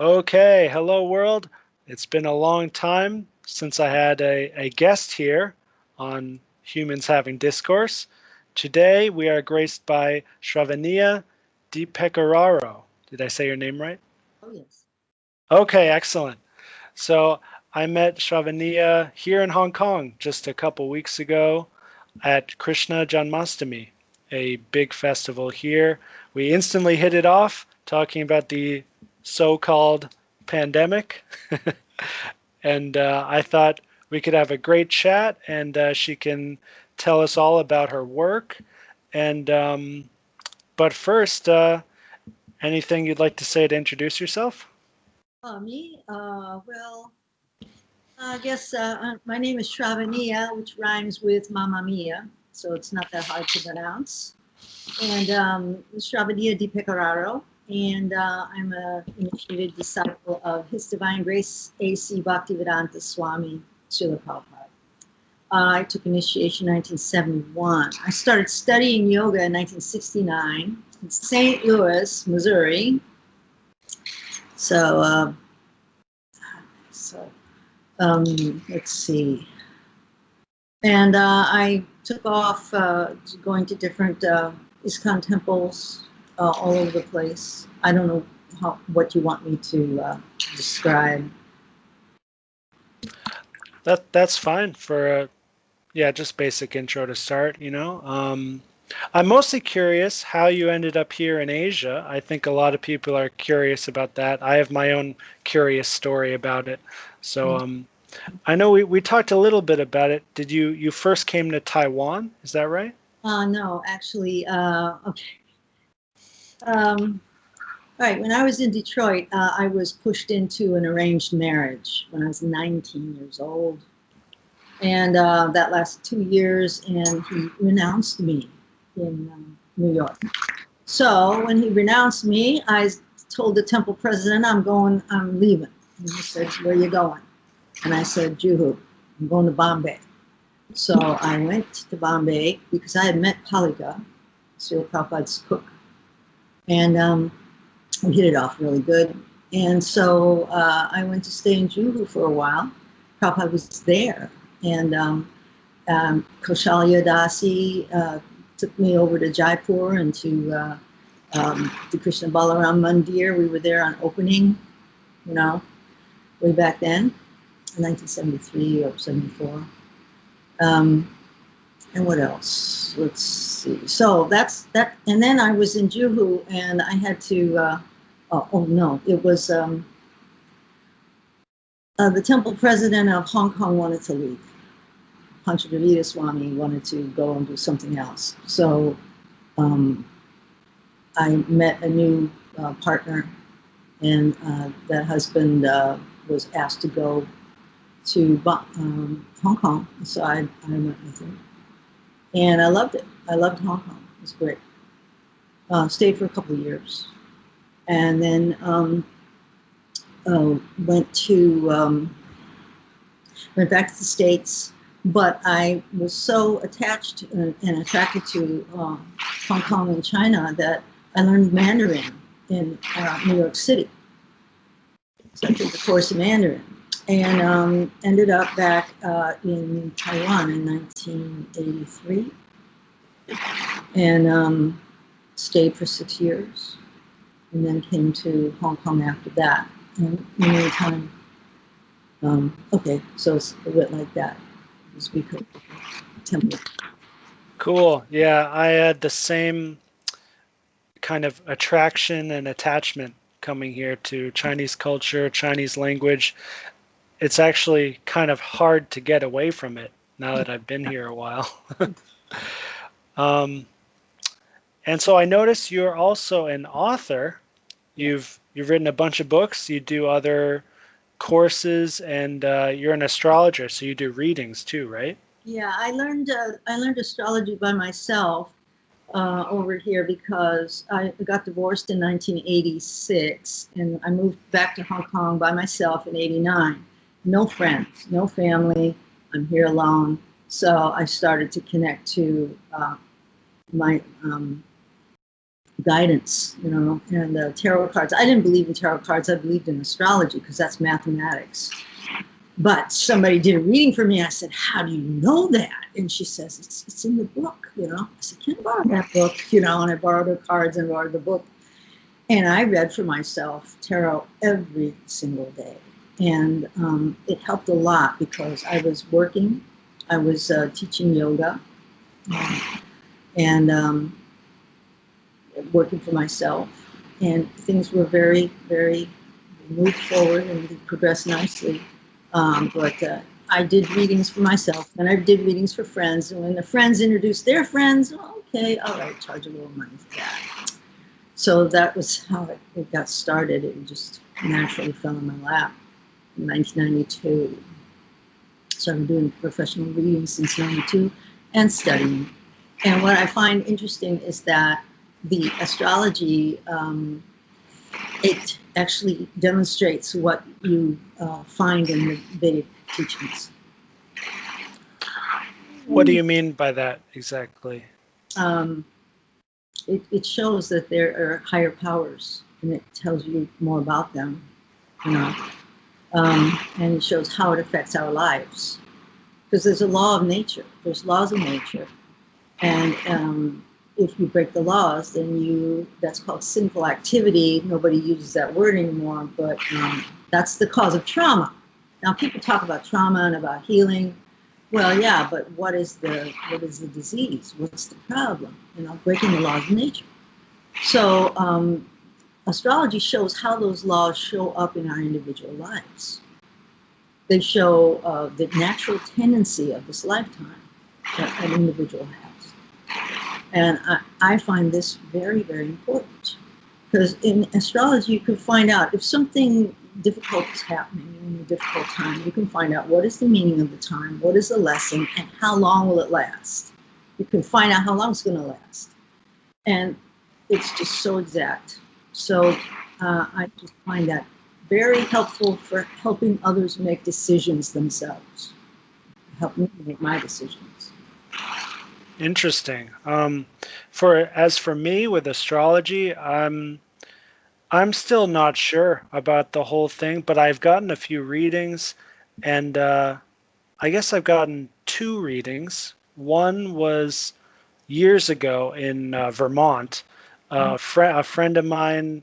Okay, hello world. It's been a long time since I had a guest here on Humans Having Discourse. Today we are graced by Sravaniya DiPecoraro. Did I say your name right? Oh, yes. Okay, excellent. So I met Sravaniya here in Hong Kong just a couple weeks ago at Krishna Janmashtami, a big festival here. We instantly hit it off talking about the so-called pandemic. And I thought we could have a great chat, and she can tell us all about her work. And but first, anything you'd like to say to introduce yourself? Me? I guess my name is Sravaniya, which rhymes with Mamma Mia, so it's not that hard to pronounce. And Sravaniya DiPecoraro, and I'm an initiated disciple of His Divine Grace A.C. Bhaktivedanta Swami Srila Prabhupada. I took initiation in 1971. I started studying yoga in 1969 in St. Louis, Missouri. So, let's see. And I took off going to different ISKCON temples all over the place. I don't know what you want me to describe. That's fine for just basic intro to start, I'm mostly curious how you ended up here in Asia. I think a lot of people are curious about that. I have my own curious story about it. So I know we talked a little bit about it. Did you first came to Taiwan? Is that right? No, actually, okay. Right, when I was in Detroit, I was pushed into an arranged marriage when I was 19 years old. And that lasted 2 years, and he renounced me in New York. So when he renounced me, I told the temple president, I'm leaving. And he said, where are you going? And I said, Juhu, I'm going to Bombay. So I went to Bombay because I had met Paliga, Srila Prabhupada's cook. And we hit it off really good. And so I went to stay in Juhu for a while. Prabhupada was there. And Kaushalya Dasi took me over to Jaipur and to the Krishna Balaram Mandir. We were there on opening, way back then, in 1973 or 74. And what else? Let's see. So that's that. And then I was in Juhu, and I had to. It was the temple president of Hong Kong wanted to leave. Panchavita Swami wanted to go and do something else. So I met a new partner, and that husband was asked to go to Hong Kong. So I went with him. And I loved it. I loved Hong Kong. It was great. Stayed for a couple of years. And then went back to the States. But I was so attached and attracted to Hong Kong and China that I learned Mandarin in New York City. So I took the course in Mandarin and ended up back in Taiwan in 1983 and stayed for 6 years and then came to Hong Kong after that. And in the meantime, so it's a bit like that. Temple. Cool. Yeah, I had the same kind of attraction and attachment coming here to Chinese culture, Chinese language. It's actually kind of hard to get away from it now that I've been here a while. And so I noticed you're also an author. You've written a bunch of books. You do other courses, and you're an astrologer, so you do readings too, right? Yeah, I learned astrology by myself over here because I got divorced in 1986, and I moved back to Hong Kong by myself in '89. No friends, no family. I'm here alone, so I started to connect to my guidance, and the tarot cards. I didn't believe in tarot cards. I believed in astrology because that's mathematics. But somebody did a reading for me. I said, how do you know that? And she says, it's in the book, I said, can I borrow that book? And I borrowed her cards and borrowed the book. And I read for myself tarot every single day. And it helped a lot because I was working. I was teaching yoga and working for myself. And things were very, very moved forward and progressed nicely. But I did readings for myself, and I did readings for friends. And when the friends introduced their friends, okay, all right, charge a little money for that. So that was how it got started. It just naturally fell in my lap in 1992. So I've been doing professional readings since '92 and studying. And what I find interesting is that the astrology, it actually demonstrates what you find in the Vedic teachings. What do you mean by that exactly? It shows that there are higher powers, and it tells you more about them, and it shows how it affects our lives. Because there's a law of nature. There's laws of nature, and if you break the laws, then that's called sinful activity. Nobody uses that word anymore, but that's the cause of trauma. Now people talk about trauma and about healing. Well, yeah, but what is the disease? What's the problem? Breaking the laws of nature. So astrology shows how those laws show up in our individual lives. They show the natural tendency of this lifetime that an individual has. And I find this very, very important, because in astrology, you can find out if something difficult is happening in a difficult time. You can find out what is the meaning of the time, what is the lesson, and how long will it last. You can find out how long it's going to last. And it's just so exact. So I just find that very helpful for helping others make decisions themselves. Help me make my decisions. Interesting. As for me with astrology, I'm still not sure about the whole thing, but I've gotten a few readings, and I guess I've gotten 2 readings. One was years ago in Vermont. A friend of mine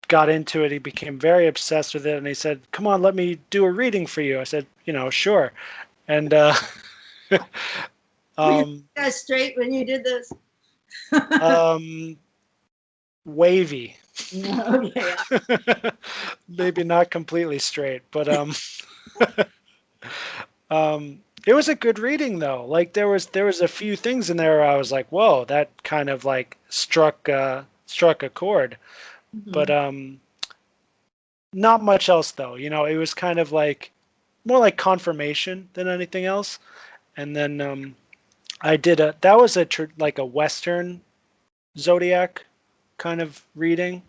got into it. He became very obsessed with it, and he said, "Come on, let me do a reading for you." I said, "Sure." And were you guys straight when you did this? Wavy. Okay. Maybe not completely straight, but it was a good reading though. Like there was a few things in there where I was like, whoa, that kind of like struck a chord. Mm-hmm. But not much else though. It was kind of like more like confirmation than anything else. And then I did that was like a Western zodiac kind of reading.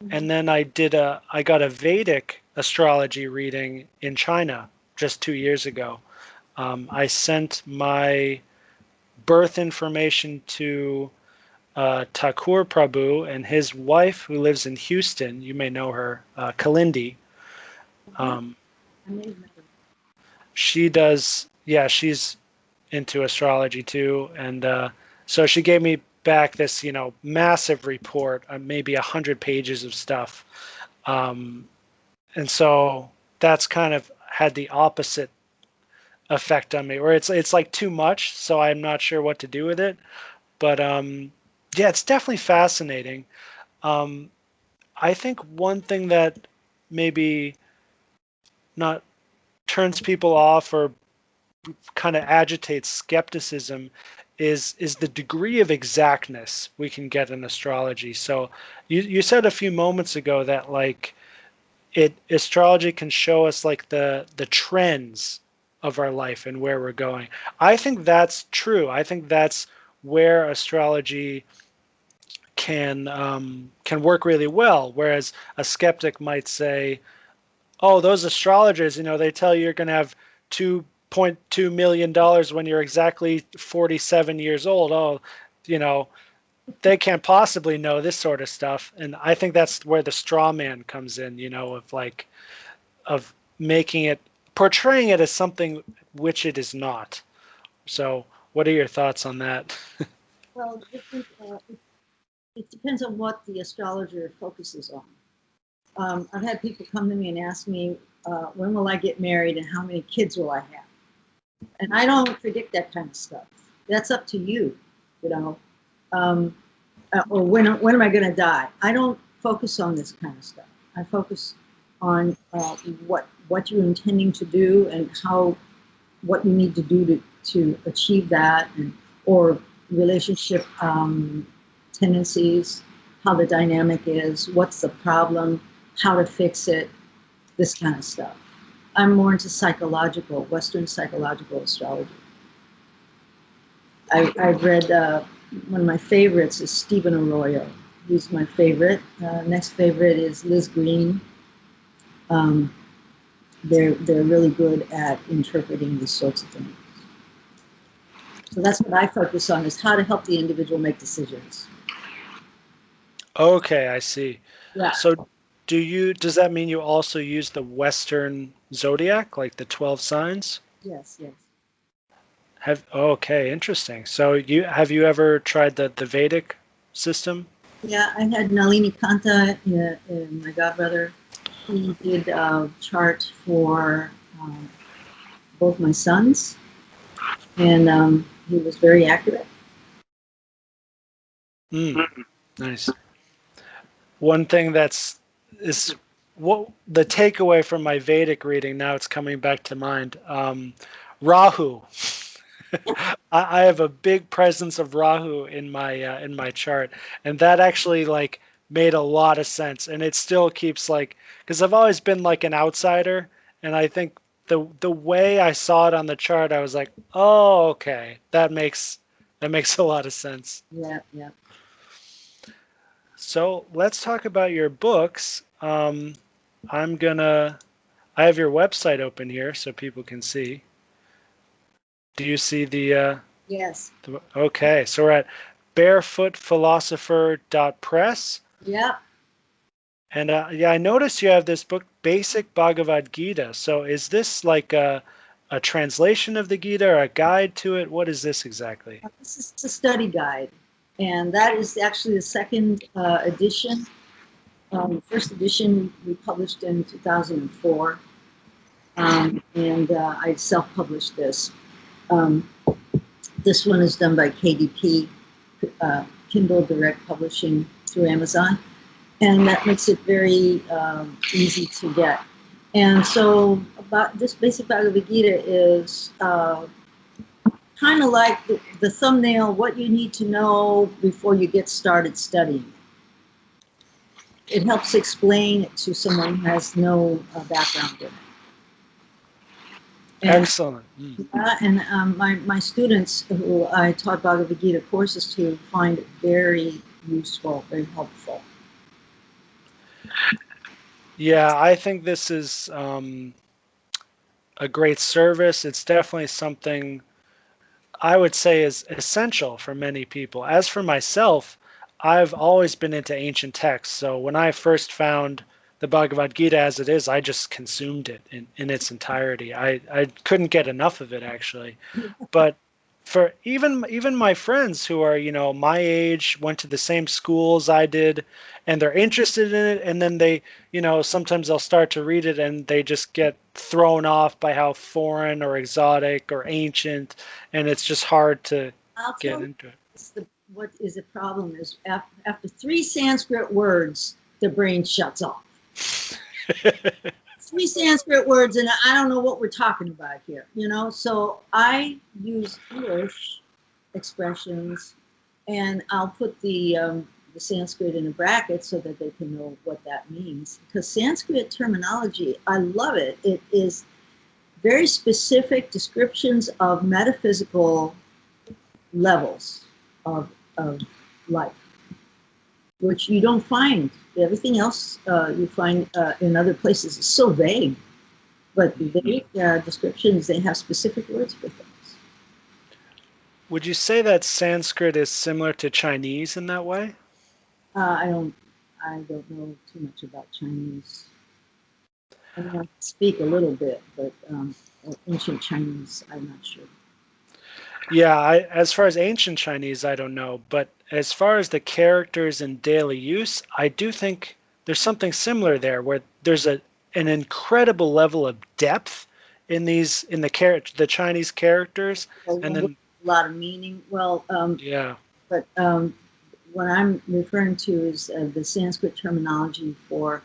Mm-hmm. And then I got a Vedic astrology reading in China just 2 years ago. I sent my birth information to Thakur Prabhu and his wife, who lives in Houston. You may know her, Kalindi. She does, yeah, she's into astrology too. And so she gave me back this, massive report, maybe 100 pages of stuff. And so that's kind of had the opposite effect on me, where it's like too much, so I'm not sure what to do with it. But yeah, it's definitely fascinating. I think one thing that maybe not turns people off or kind of agitates skepticism is the degree of exactness we can get in astrology. So you said a few moments ago that like astrology can show us like the trends of our life and where we're going. I think that's true. I think that's where astrology can work really well. Whereas a skeptic might say, "Oh, those astrologers, they tell you you're going to have $2.2 million when you're exactly 47 years old. Oh, they can't possibly know this sort of stuff. And I think that's where the straw man comes in, you know, of like, of making it, portraying it as something which it is not. So what are your thoughts on that? Well, it depends on what the astrologer focuses on. I've had people come to me and ask me, when will I get married and how many kids will I have? And I don't predict that kind of stuff. That's up to you, you know. Or when am I going to die? I don't focus on this kind of stuff. I focus on what you're intending to do and what you need to do to achieve that, or relationship tendencies, how the dynamic is, what's the problem, how to fix it, this kind of stuff. I'm more into Western psychological astrology. I've read, one of my favorites is Stephen Arroyo. He's my favorite. Next favorite is Liz Green. They're really good at interpreting these sorts of things. So that's what I focus on, is how to help the individual make decisions. Okay, I see. Yeah. So does that mean you also use the Western zodiac, like the 12 signs? Yes. Okay, interesting. So have you ever tried the Vedic system? Yeah, I had Nalini Kanta, my godbrother. He did a chart for both my sons, and he was very accurate. Nice. One thing is what the takeaway from my Vedic reading, now it's coming back to mind. Rahu. I have a big presence of Rahu in my chart, and that actually like made a lot of sense. And it still keeps like, because I've always been like an outsider, and I think the way I saw it on the chart, I was like, oh, okay, that makes a lot of sense. Yeah. So let's talk about your books. I have your website open here so people can see. Do you see the? Yes. Okay, so we're at barefootphilosopher.press. Yeah. And yeah, I noticed you have this book, Basic Bhagavad Gita. So is this like a translation of the Gita or a guide to it? What is this exactly? This is a study guide, and that is actually the second edition. The first edition we published in 2004, and I self-published this. This one is done by KDP, Kindle Direct Publishing through Amazon, and that makes it very easy to get. And so about this Basic Bhagavad Gita is kind of like the thumbnail, what you need to know before you get started studying. It helps explain it to someone who has no background in it. And, excellent. And my students who I taught Bhagavad Gita courses to find it very useful, very helpful. Yeah, I think this is a great service. It's definitely something I would say is essential for many people. As for myself, I've always been into ancient texts. So when I first found the Bhagavad Gita as it is, I just consumed it in its entirety. I couldn't get enough of it, actually. But for even my friends who are, you know, my age, went to the same schools I did, and they're interested in it, and then they, you know, sometimes they'll start to read it and they just get thrown off by how foreign or exotic or ancient, and it's just hard to get into it. What is the problem is after 3 Sanskrit words, the brain shuts off. 3 Sanskrit words, and I don't know what we're talking about here, you know? So I use English expressions, and I'll put the Sanskrit in a bracket so that they can know what that means. Because Sanskrit terminology, I love it. It is very specific descriptions of metaphysical levels of life, which you don't find. Everything else you find in other places is so vague, but the Vedic descriptions, they have specific words for things. Would you say that Sanskrit is similar to Chinese in that way? I don't know too much about Chinese. I mean, I speak a little bit, but ancient Chinese, I'm not sure. Yeah, as far as ancient Chinese, I don't know, but as far as the characters in daily use, I do think there's something similar there, where there's an incredible level of depth in the Chinese characters, and A then lot of meaning. Well, yeah, but what I'm referring to is the Sanskrit terminology for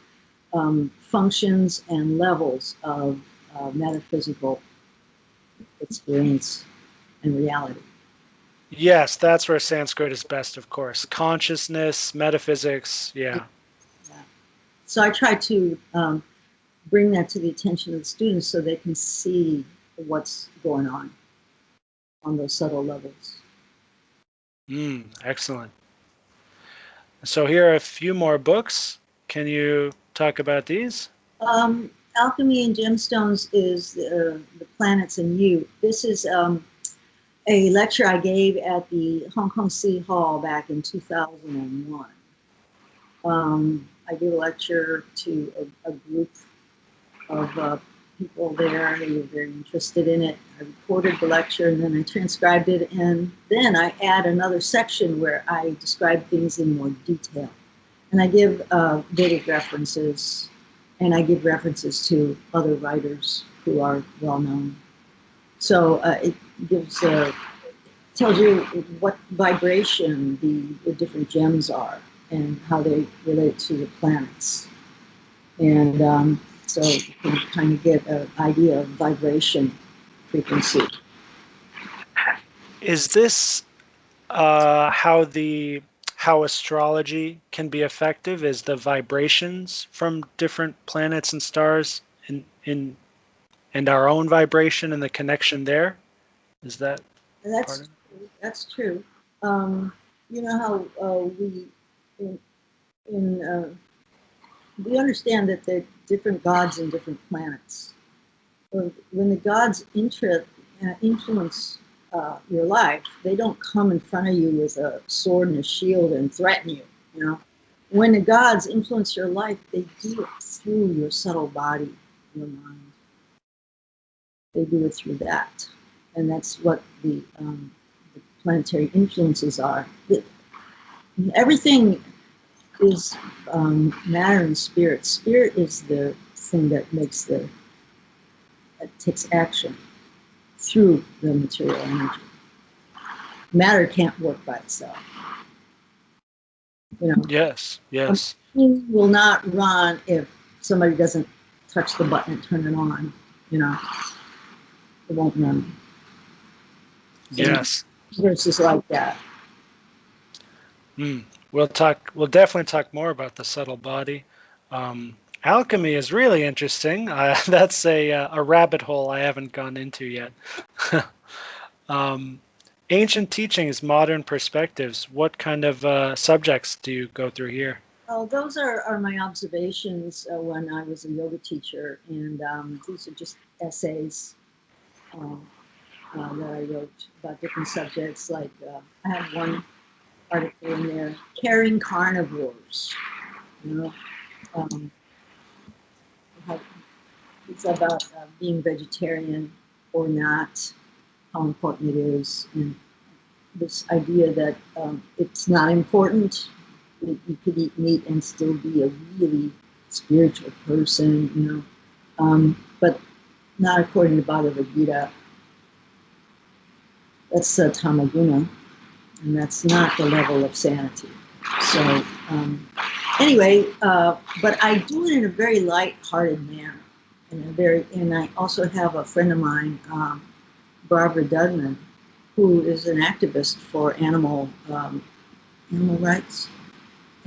functions and levels of metaphysical experience and reality. yes, that's where Sanskrit is best, of course. Consciousness, metaphysics, yeah. Yeah. So I try to bring that to the attention of the students so they can see what's going on those subtle levels. Excellent. So here are a few more books. Can you talk about these? Alchemy and Gemstones is the planets and you. This is a lecture I gave at the Hong Kong City Hall back in 2001. I gave a lecture to a group of people there who were very interested in it. I recorded the lecture and then I transcribed it, and then I add another section where I describe things in more detail. And I give Vedic references, and I give references to other writers who are well known. So it tells you what vibration the different gems are and how they relate to the planets. And so you can kind of get an idea of vibration frequency. Is this how astrology can be effective? Is the vibrations from different planets and stars and our own vibration and the connection there? Is that part of it? That's true. You know how we understand that there are different gods and different planets. When the gods influence your life, they don't come in front of you with a sword and a shield and threaten you. You know, when the gods influence your life, they do it through your subtle body, your mind. They do it through that, and that's what the planetary influences are. Everything is matter and spirit. Spirit is the thing that takes action through the material energy. Matter can't work by itself. You know. Yes. Yes. A machine will not run if somebody doesn't touch the button and turn it on. You know, it won't run. Yes. Versus like that. We'll definitely talk more about the subtle body. Alchemy is really interesting. That's a rabbit hole I haven't gone into yet. Ancient teachings, modern perspectives. What kind of subjects do you go through here? Oh, those are my observations when I was a yoga teacher, and these are just essays that I wrote about different subjects. Like I had one article in there, Caring Carnivores. You know, it's about being vegetarian or not, how important it is, and this idea that it's not important. You could eat meat and still be a really spiritual person, you know, but not according to Bhagavad Gita. That's tamaguna, and that's not the level of sanity. So anyway, but I do it in a very light-hearted manner, and I also have a friend of mine, Barbara Dudman, who is an activist for animal rights,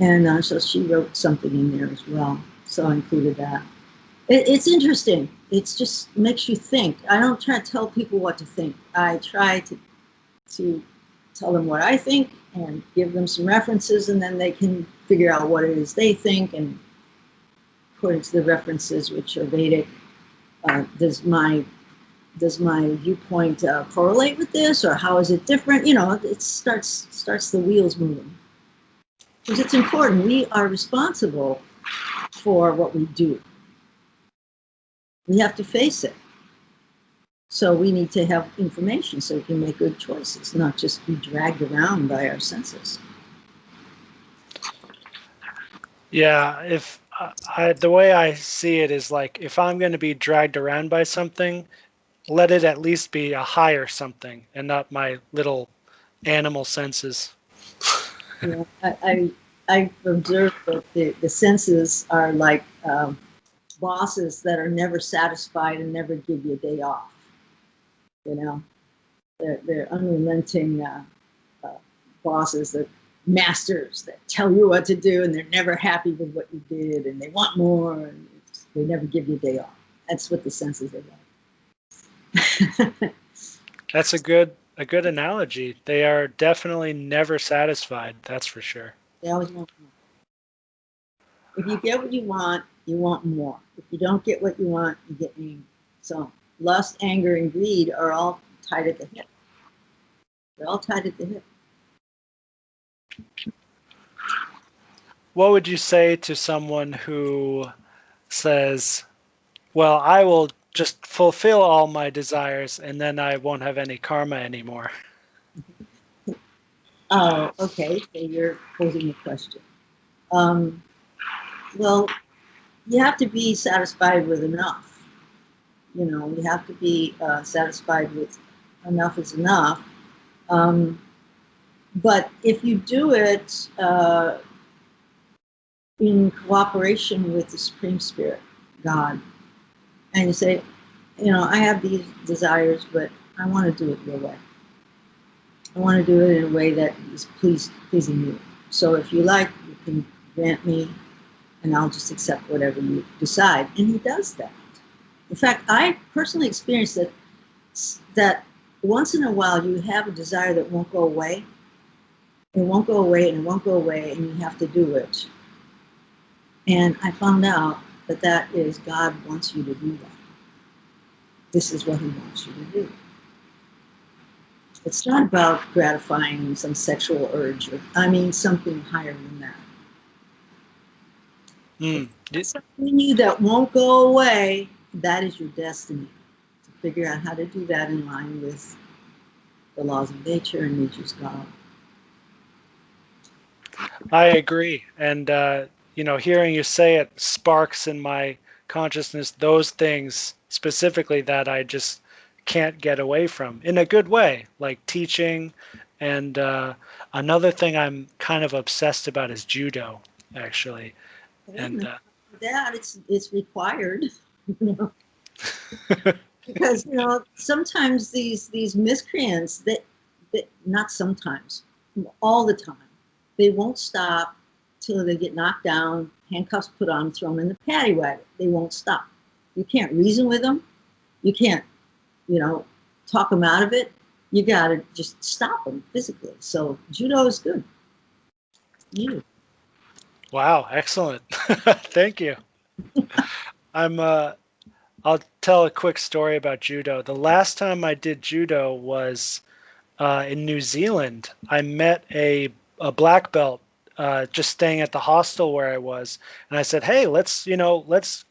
and so she wrote something in there as well. So I included that. It's interesting. It just makes you think. I don't try to tell people what to think. I try to tell them what I think and give them some references, and then they can figure out what it is they think, and according to the references, which are Vedic, does my does my viewpoint correlate with this, or how is it different? You know, it starts the wheels moving. Because it's important. We are responsible for what we do. We have to face it. So we need to have information so we can make good choices, not just be dragged around by our senses. Yeah, if the way I see it is like, if I'm going to be dragged around by something, let it at least be a higher something and not my little animal senses. You know, I've observed that the senses are like bosses that are never satisfied and never give you a day off. You know, they're unrelenting bosses, that masters that tell you what to do, and they're never happy with what you did, and they want more, and they never give you a day off. That's what the senses are like. That's a good analogy. They are definitely never satisfied. That's for sure. They always want more. If you get what you want more. If you don't get what you want, you get angry. So lust, anger, and greed are all tied at the hip. They're all tied at the hip. What would you say to someone who says, well, I will just fulfill all my desires and then I won't have any karma anymore? Oh, okay. So you're posing a question. Well, you have to be satisfied with enough. You know, you have to be satisfied with enough is enough. But if you do it in cooperation with the Supreme Spirit, God, and you say, you know, I have these desires, but I want to do it your way. I want to do it in a way that is pleasing you. So if you like, you can grant me, and I'll just accept whatever you decide. And he does that. In fact, I personally experienced that once in a while you have a desire that won't go away. It won't go away, and it won't go away, and you have to do it. And I found out that is God wants you to do that. This is what he wants you to do. It's not about gratifying some sexual urge, something higher than that. Something in you that won't go away, that is your destiny. To figure out how to do that in line with the laws of nature and nature's God. I agree. And, hearing you say it sparks in my consciousness those things specifically that I just can't get away from in a good way, like teaching. And another thing I'm kind of obsessed about is judo, actually. And that it's required, because sometimes these miscreants that not sometimes, all the time, they won't stop till they get knocked down, handcuffs put on, thrown in the paddy wagon. They won't stop. You can't reason with them. You can't, talk them out of it. You got to just stop them physically. So judo is good. You. Wow, excellent. Thank you. I'll tell a quick story about judo. The last time I did judo was in New Zealand. I met a black belt just staying at the hostel where I was, and I said, "Hey, let's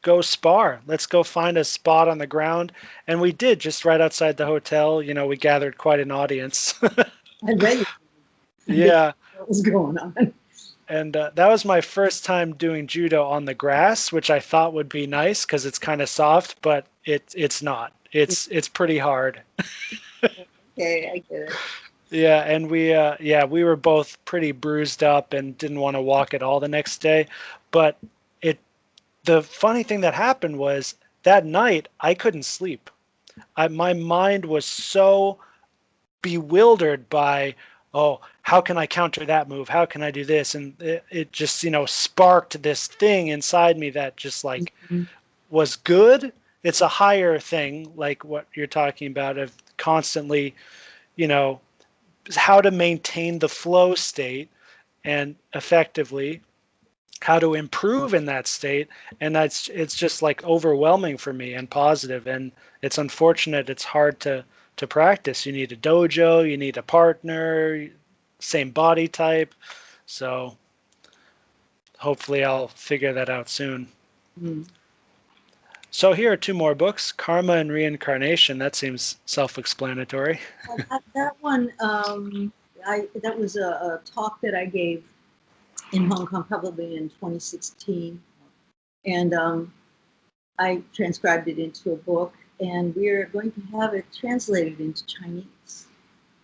go spar. Let's go find a spot on the ground." And we did, just right outside the hotel. We gathered quite an audience. I bet you. Yeah. What was going on? And that was my first time doing judo on the grass, which I thought would be nice because it's kind of soft, but it's not. It's pretty hard. Okay, I get it. Yeah, and we were both pretty bruised up and didn't want to walk at all the next day. But the funny thing that happened was that night I couldn't sleep. My mind was so bewildered by, oh, how can I counter that move? How can I do this? And it just, sparked this thing inside me that just was good. It's a higher thing, like what you're talking about, of constantly, how to maintain the flow state and effectively. how to improve in that state, and it's just like overwhelming for me and positive, and it's unfortunate it's hard to practice. You need a dojo, you need a partner, same body type. So hopefully I'll figure that out soon. Mm. So here are two more books, Karma and Reincarnation. That seems self-explanatory. That one, that was a talk that I gave in Hong Kong, probably in 2016, and I transcribed it into a book, and we're going to have it translated into Chinese.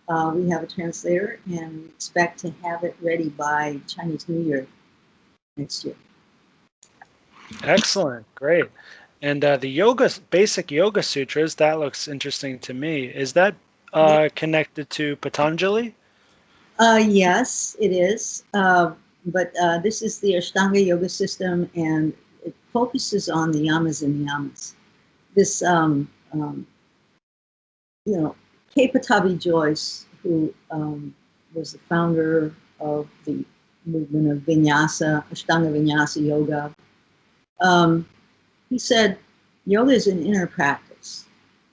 We have a translator, and we expect to have it ready by Chinese New Year next year. Excellent, great. And the basic yoga sutras, that looks interesting to me. Is that connected to Patanjali? Yes, it is. But this is the Ashtanga yoga system, and it focuses on the yamas and niyamas. This, K. Patabi Joyce, who was the founder of the movement of Vinyasa, Ashtanga Vinyasa Yoga, he said, yoga is an inner practice.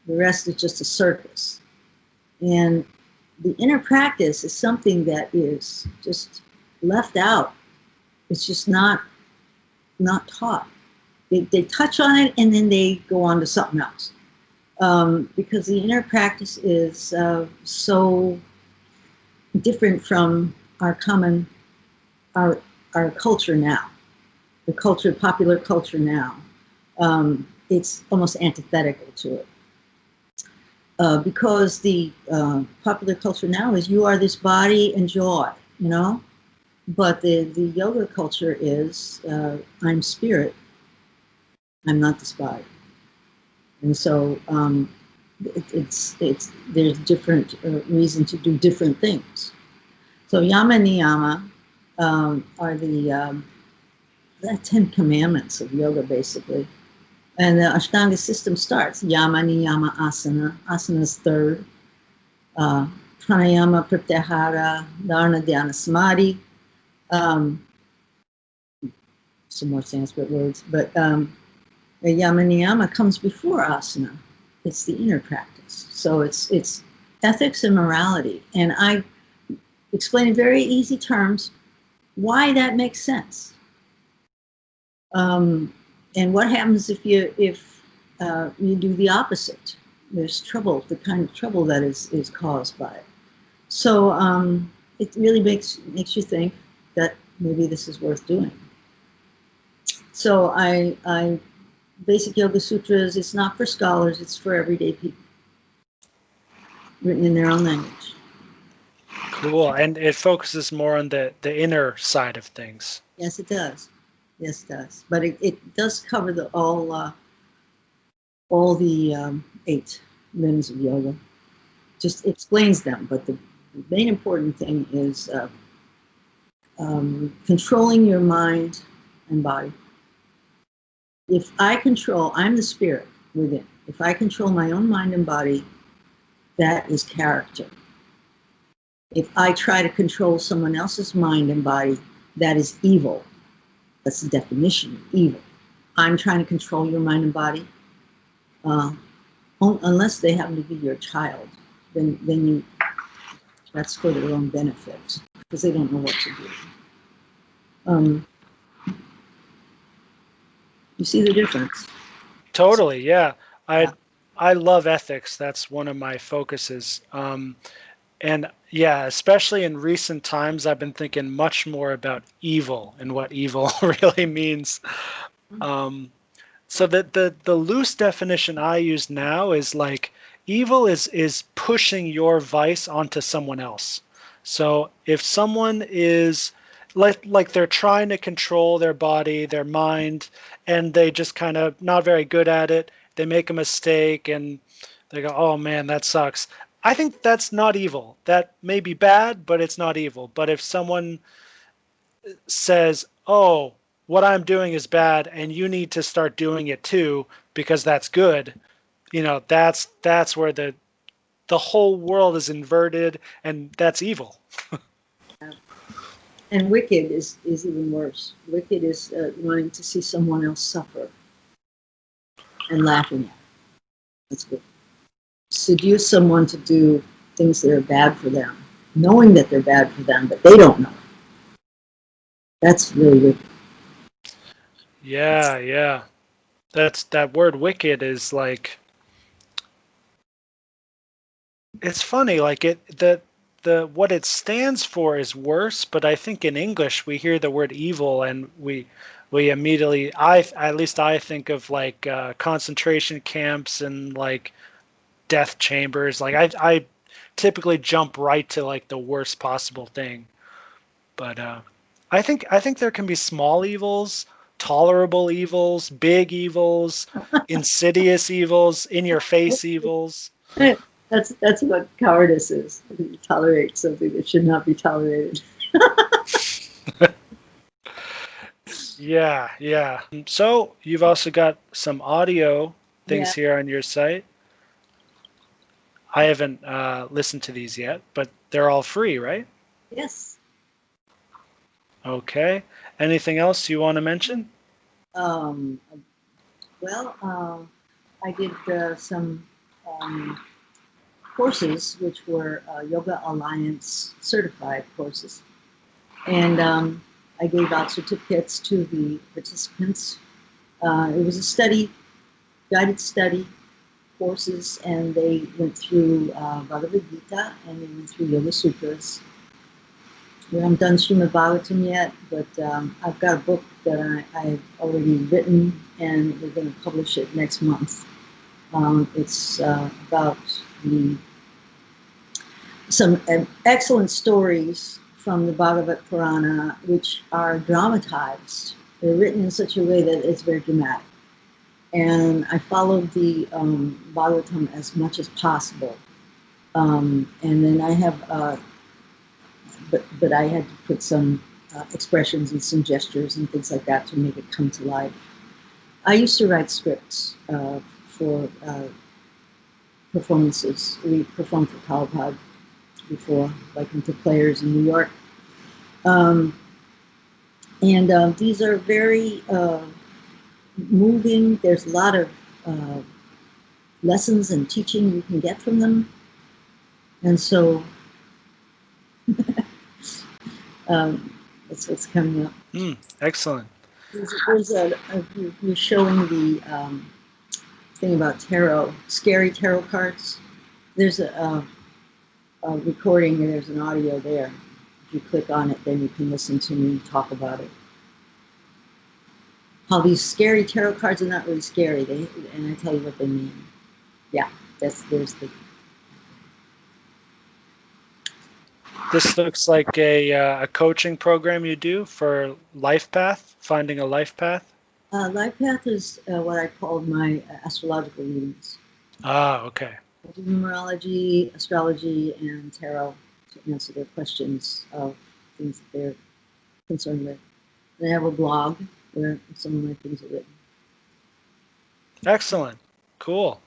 The rest is just a circus. And the inner practice is something that is just left out. It's just not taught. They touch on it and then they go on to something else. Because the inner practice is so different from our culture now, the popular culture now. It's almost antithetical to it. Because the popular culture now is you are this body, enjoy, but the yoga culture is I'm spirit, I'm not this body. And so there's different reason to do different things. So yama niyama are the 10 commandments of yoga, basically. And the Ashtanga system starts yama niyama asana. Asana is third. Pranayama, pratyahara, dharana, dhyana, samadhi. Some more Sanskrit words, but the yama niyama comes before asana. It's the inner practice. So it's ethics and morality. And I explain in very easy terms why that makes sense. And what happens if you do the opposite? There's trouble, the kind of trouble that is caused by it. So it really makes you think that maybe this is worth doing. So I Basic Yoga Sutras, it's not for scholars, it's for everyday people, written in their own language. Cool, and it focuses more on the inner side of things. Yes, it does. Yes, it does. But it does cover all the 8 limbs of yoga. Just explains them, but the main important thing is controlling your mind and body. If I'm the spirit within. If I control my own mind and body, that is character. If I try to control someone else's mind and body, that is evil. That's the definition of evil. I'm trying to control your mind and body. Unless they happen to be your child, then that's for their own benefit, because they don't know what to do. You see the difference? Totally, yeah. I love ethics. That's one of my focuses. And yeah, especially in recent times, I've been thinking much more about evil and what evil really means. So the loose definition I use now is like evil is pushing your vice onto someone else. So if someone is like they're trying to control their body, their mind, and they just kind of not very good at it, they make a mistake and they go, oh man, that sucks. I think that's not evil. That may be bad, but it's not evil. But if someone says, oh, what I'm doing is bad and you need to start doing it too because that's good, that's where the whole world is inverted, and that's evil. And wicked is even worse. Wicked is wanting to see someone else suffer and laughing at it. That's good. Seduce someone to do things that are bad for them, knowing that they're bad for them, but they don't know. That's really wicked. Yeah, yeah. That word wicked is like, it's funny, like the what it stands for is worse, but I think in English we hear the word evil and we immediately, at least I think of like concentration camps and like death chambers. Like I typically jump right to like the worst possible thing. But I think there can be small evils, tolerable evils, big evils, insidious evils, in your face evils. That's what cowardice is. You tolerate something that should not be tolerated. Yeah, yeah. So you've also got some audio things Yeah. here on your site. I haven't listened to these yet, but they're all free, right? Yes. Okay. Anything else you want to mention? Um, well, I did some courses, which were Yoga Alliance certified courses. And I gave out certificates to the participants. It was a guided study courses, and they went through Bhagavad Gita and they went through Yoga Sutras. We haven't done Srimad Bhagavatam yet, but I've got a book that I've already written, and we're going to publish it next month. It's about some excellent stories from the Bhagavad Purana, which are dramatized. They're written in such a way that it's very dramatic. And I followed the Bhagavatam as much as possible. And then I have, but I had to put some expressions and some gestures and things like that to make it come to life. I used to write scripts for performances. We performed for Prabhupada before, like into players in New York. And these are very moving. There's a lot of lessons and teaching you can get from them. And so that's what's coming up. Excellent. You're showing the thing about tarot, scary tarot cards. There's a recording, and there's an audio there. If you click on it, then you can listen to me talk about it. How these scary tarot cards are not really scary, and I tell you what they mean. Yeah, there's the. This looks like a coaching program you do for life path, finding a life path. Life path is what I called my astrological readings. Ah, okay. I do numerology, astrology, and tarot to answer their questions of things that they're concerned with. And I have a blog where some of my things are written. Excellent. Cool.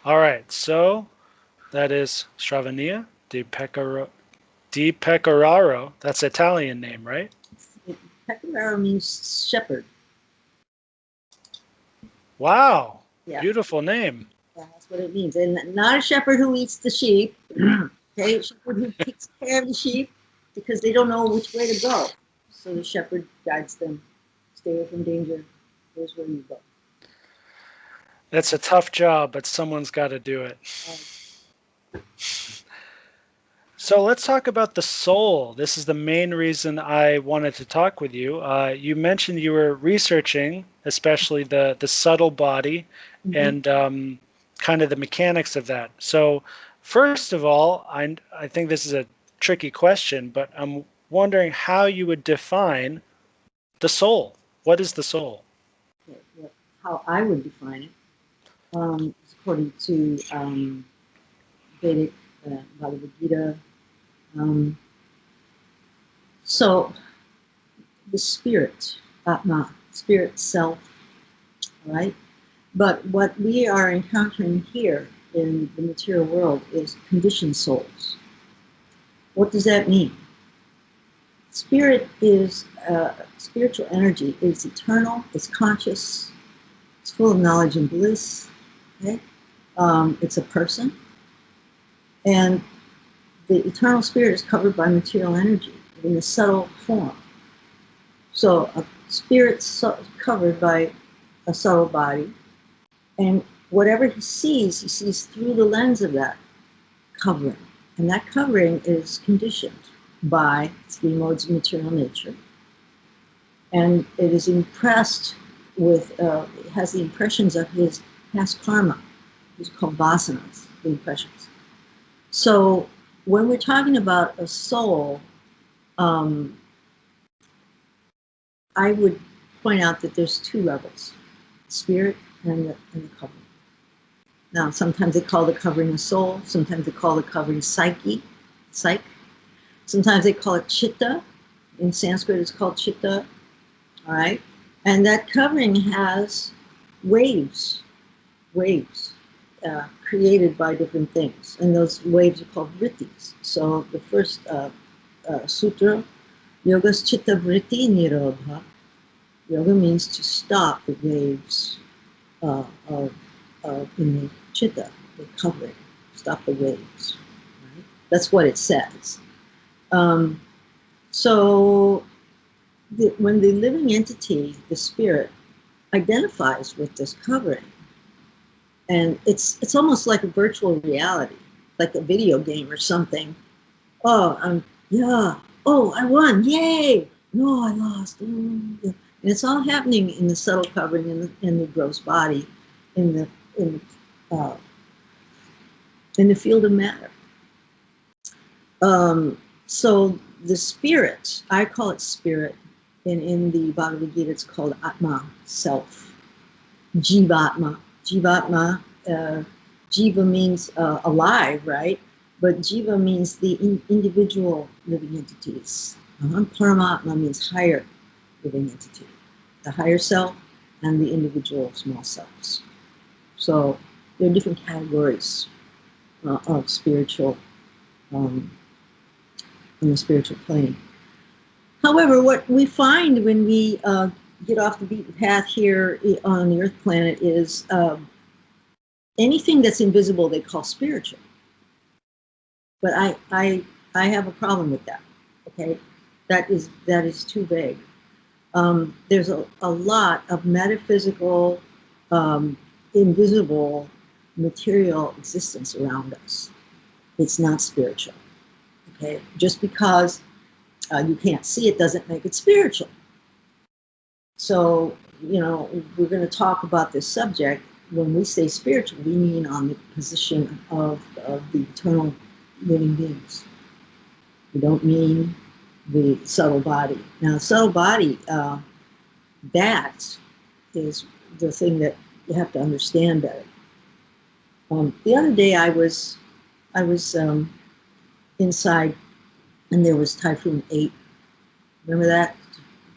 All right. So that is Sravaniya DiPecoraro. That's an Italian name, right? Pecoraro means shepherd. Wow. Yeah. Beautiful name. Yeah, that's what it means. And not a shepherd who eats the sheep. Okay, a shepherd who takes care of the sheep because they don't know which way to go. So the shepherd guides them. Stay away from danger. Here's where you go. That's a tough job, but someone's got to do it. So let's talk about the soul. This is the main reason I wanted to talk with you. You mentioned you were researching, especially the subtle body and kind of the mechanics of that. So first of all, I think this is a tricky question, but I'm wondering how you would define the soul. What is the soul? How I would define it, according to Vedic Bhagavad Gita. So the spirit, Atma, spirit self, right? But what we are encountering here in the material world is conditioned souls. What does that mean? Spirit is spiritual energy. It's eternal. It's conscious. It's full of knowledge and bliss. Okay? It's a person, and the eternal spirit is covered by material energy in a subtle form. So a spirit's covered by a subtle body, and whatever he sees through the lens of that covering. And that covering is conditioned by 3 modes of material nature. And it is impressed with, it has the impressions of his past karma, which is called vasanas, the impressions. So when we're talking about a soul, I would point out that there's 2 levels, spirit and the covering. Now, sometimes they call the covering a soul, sometimes they call the covering psyche. Sometimes they call it chitta. In Sanskrit, it's called chitta. All right, and that covering has waves created by different things, and those waves are called vrittis. So the first sutra, Yogas Chitta Vritti Nirodha. Yoga means to stop the waves in the chitta, the covering, stop the waves. Right? That's what it says. So when the living entity, the spirit, identifies with this covering, and it's almost like a virtual reality, like a video game or something. Oh, oh, I won, yay! No, I lost. And it's all happening in the subtle covering, in the gross body, in the field of matter. So the spirit, I call it spirit, and in the Bhagavad Gita it's called Atma, self. Jivatma. Jivatma, Jiva means alive, right? But Jiva means the individual living entities. Paramatma means higher living entity, the higher self and the individual small selves. So there are different categories of spiritual, in the spiritual plane. However, what we find when we get off the beaten path here on the Earth planet is anything that's invisible they call spiritual. But I have a problem with that. Okay, that is too vague. There's a lot of metaphysical, invisible material existence around us. It's not spiritual. Okay, just because you can't see it doesn't make it spiritual. So, we're going to talk about this subject. When we say spiritual, we mean on the position of the eternal living beings. We don't mean the subtle body. Now, the subtle body, that is the thing that you have to understand better. The other day I was inside, and there was Typhoon 8. Remember that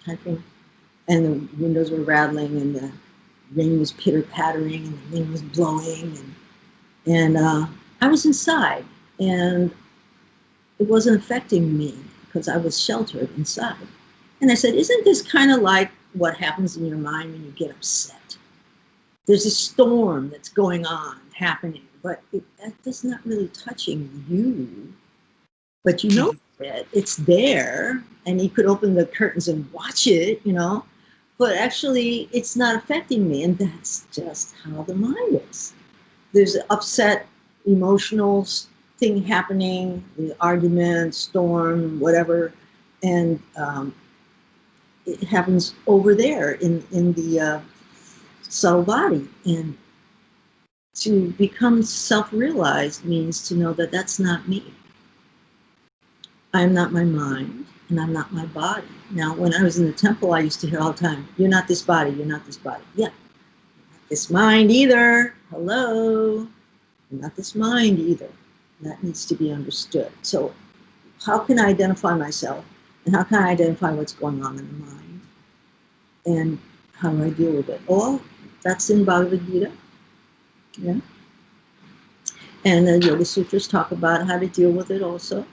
typhoon? And the windows were rattling, and the rain was pitter-pattering, and the wind was blowing, and I was inside, and it wasn't affecting me because I was sheltered inside. And I said, isn't this kind of like what happens in your mind when you get upset? There's a storm that's going on, happening, but that's not really touching you. But you know it's there, and you could open the curtains and watch it, but actually it's not affecting me, and that's just how the mind is. There's an upset, emotional thing happening, the argument, storm, whatever, and it happens over there in the subtle body. And to become self-realized means to know that that's not me. I'm not my mind, and I'm not my body. Now, when I was in the temple, I used to hear all the time, you're not this body, you're not this body. Yeah, not this mind either. Hello. You're not this mind either. That needs to be understood. So how can I identify myself, and how can I identify what's going on in the mind, and how do I deal with it? Well, that's in Bhagavad Gita. Yeah. And the Yoga Sutras talk about how to deal with it also.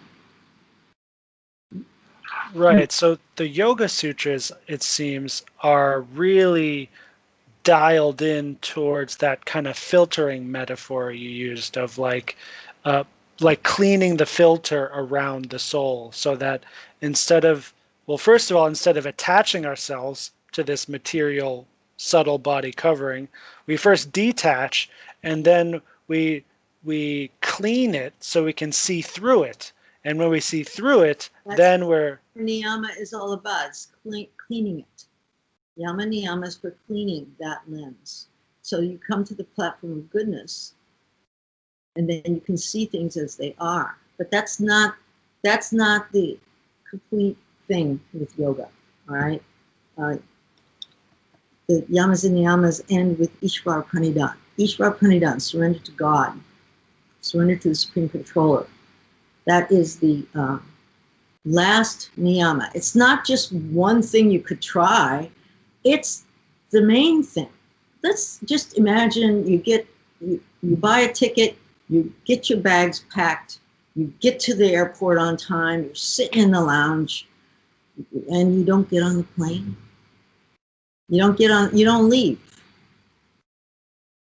Right. So the Yoga Sutras, it seems, are really dialed in towards that kind of filtering metaphor you used of uh, like cleaning the filter around the soul, so that instead of, well, first of all, instead of attaching ourselves to this material subtle body covering, we first detach, and then we clean it so we can see through it. And when we see through it, That's then we're what niyama is all about. It's cleaning it. Yama niyama is for cleaning that lens. So you come to the platform of goodness, and then you can see things as they are. But that's not the complete thing with yoga. All right. The yamas and niyamas end with Ishvara Pranidhan. Ishvara Pranidhan, surrender to God, surrender to the Supreme Controller. That is the last niyama. It's not just one thing you could try, it's the main thing. Let's just imagine you buy a ticket, you get your bags packed, you get to the airport on time, you're sitting in the lounge, and you don't get on the plane. You don't leave.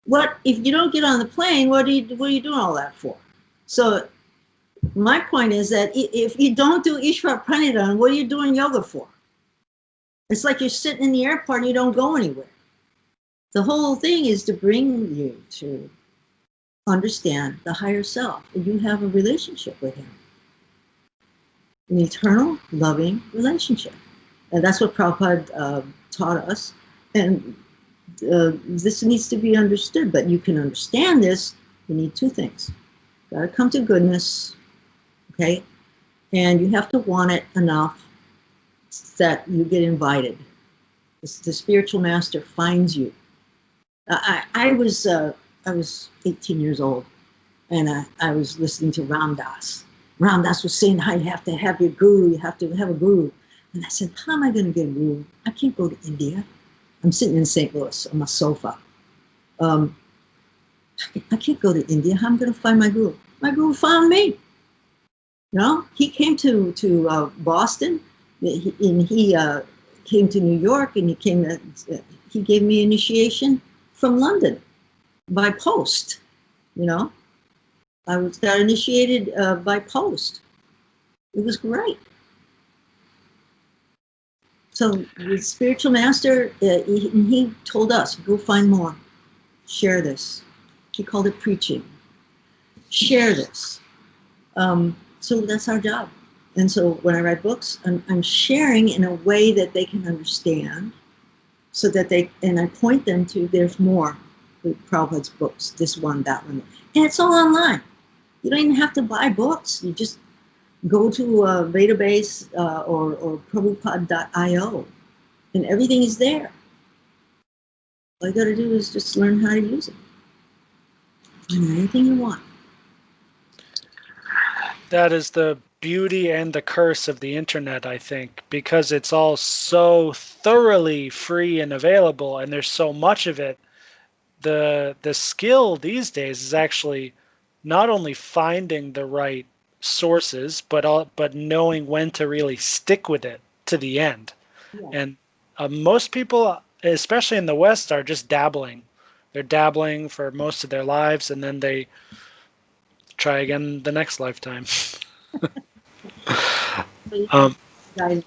What if you don't get on the plane? What are you doing all that for? So my point is that if you don't do Ishvara Pranidhan, what are you doing yoga for? It's like you're sitting in the airport and you don't go anywhere. The whole thing is to bring you to understand the higher self, and you have a relationship with him. An eternal, loving relationship. And that's what Prabhupada taught us. And this needs to be understood, but you can understand this. You need two things. Got to come to goodness, okay? And you have to want it enough that you get invited. The spiritual master finds you. I was 18 years old, and I was listening to Ram Dass. Ram Dass was saying how you have to have your guru, you have to have a guru. And I said, how am I going to get a guru? I can't go to India. I'm sitting in St. Louis on my sofa. I can't go to India. How am I going to find my guru? My guru found me. You know, he came to Boston, and he came to New York, and he gave me initiation from London by post. You know, got initiated by post. It was great. So the spiritual master, he told us, go find more, share this. He called it preaching. Share this. So that's our job. And so when I write books, I'm sharing in a way that they can understand, so that and I point them to, there's more with Prabhupada's books, this one, that one. And it's all online. You don't even have to buy books. You just go to a database or Prabhupada.io, and everything is there. All you got to do is just learn how to use it. And anything you want. That is the beauty and the curse of the internet, I think, because it's all so thoroughly free and available, and there's so much of it. The skill these days is actually not only finding the right sources, but knowing when to really stick with it to the end. Yeah. And most people, especially in the West, are just dabbling. They're dabbling for most of their lives, and then they try again the next lifetime. Guys,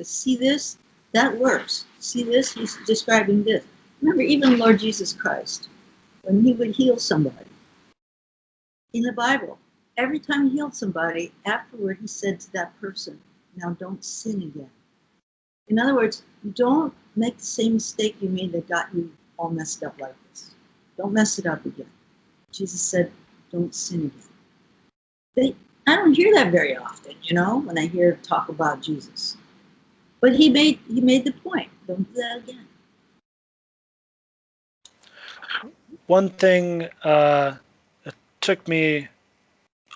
see this? That works. See this? He's describing this. Remember, even Lord Jesus Christ, when he would heal somebody, in the Bible, every time he healed somebody, afterward he said to that person, now don't sin again. In other words, don't make the same mistake you made that got you all messed up like this. Don't mess it up again. Jesus said, don't sin again. I don't hear that very often, you know, when I hear talk about Jesus. But he made the point. Don't do that again. One thing took me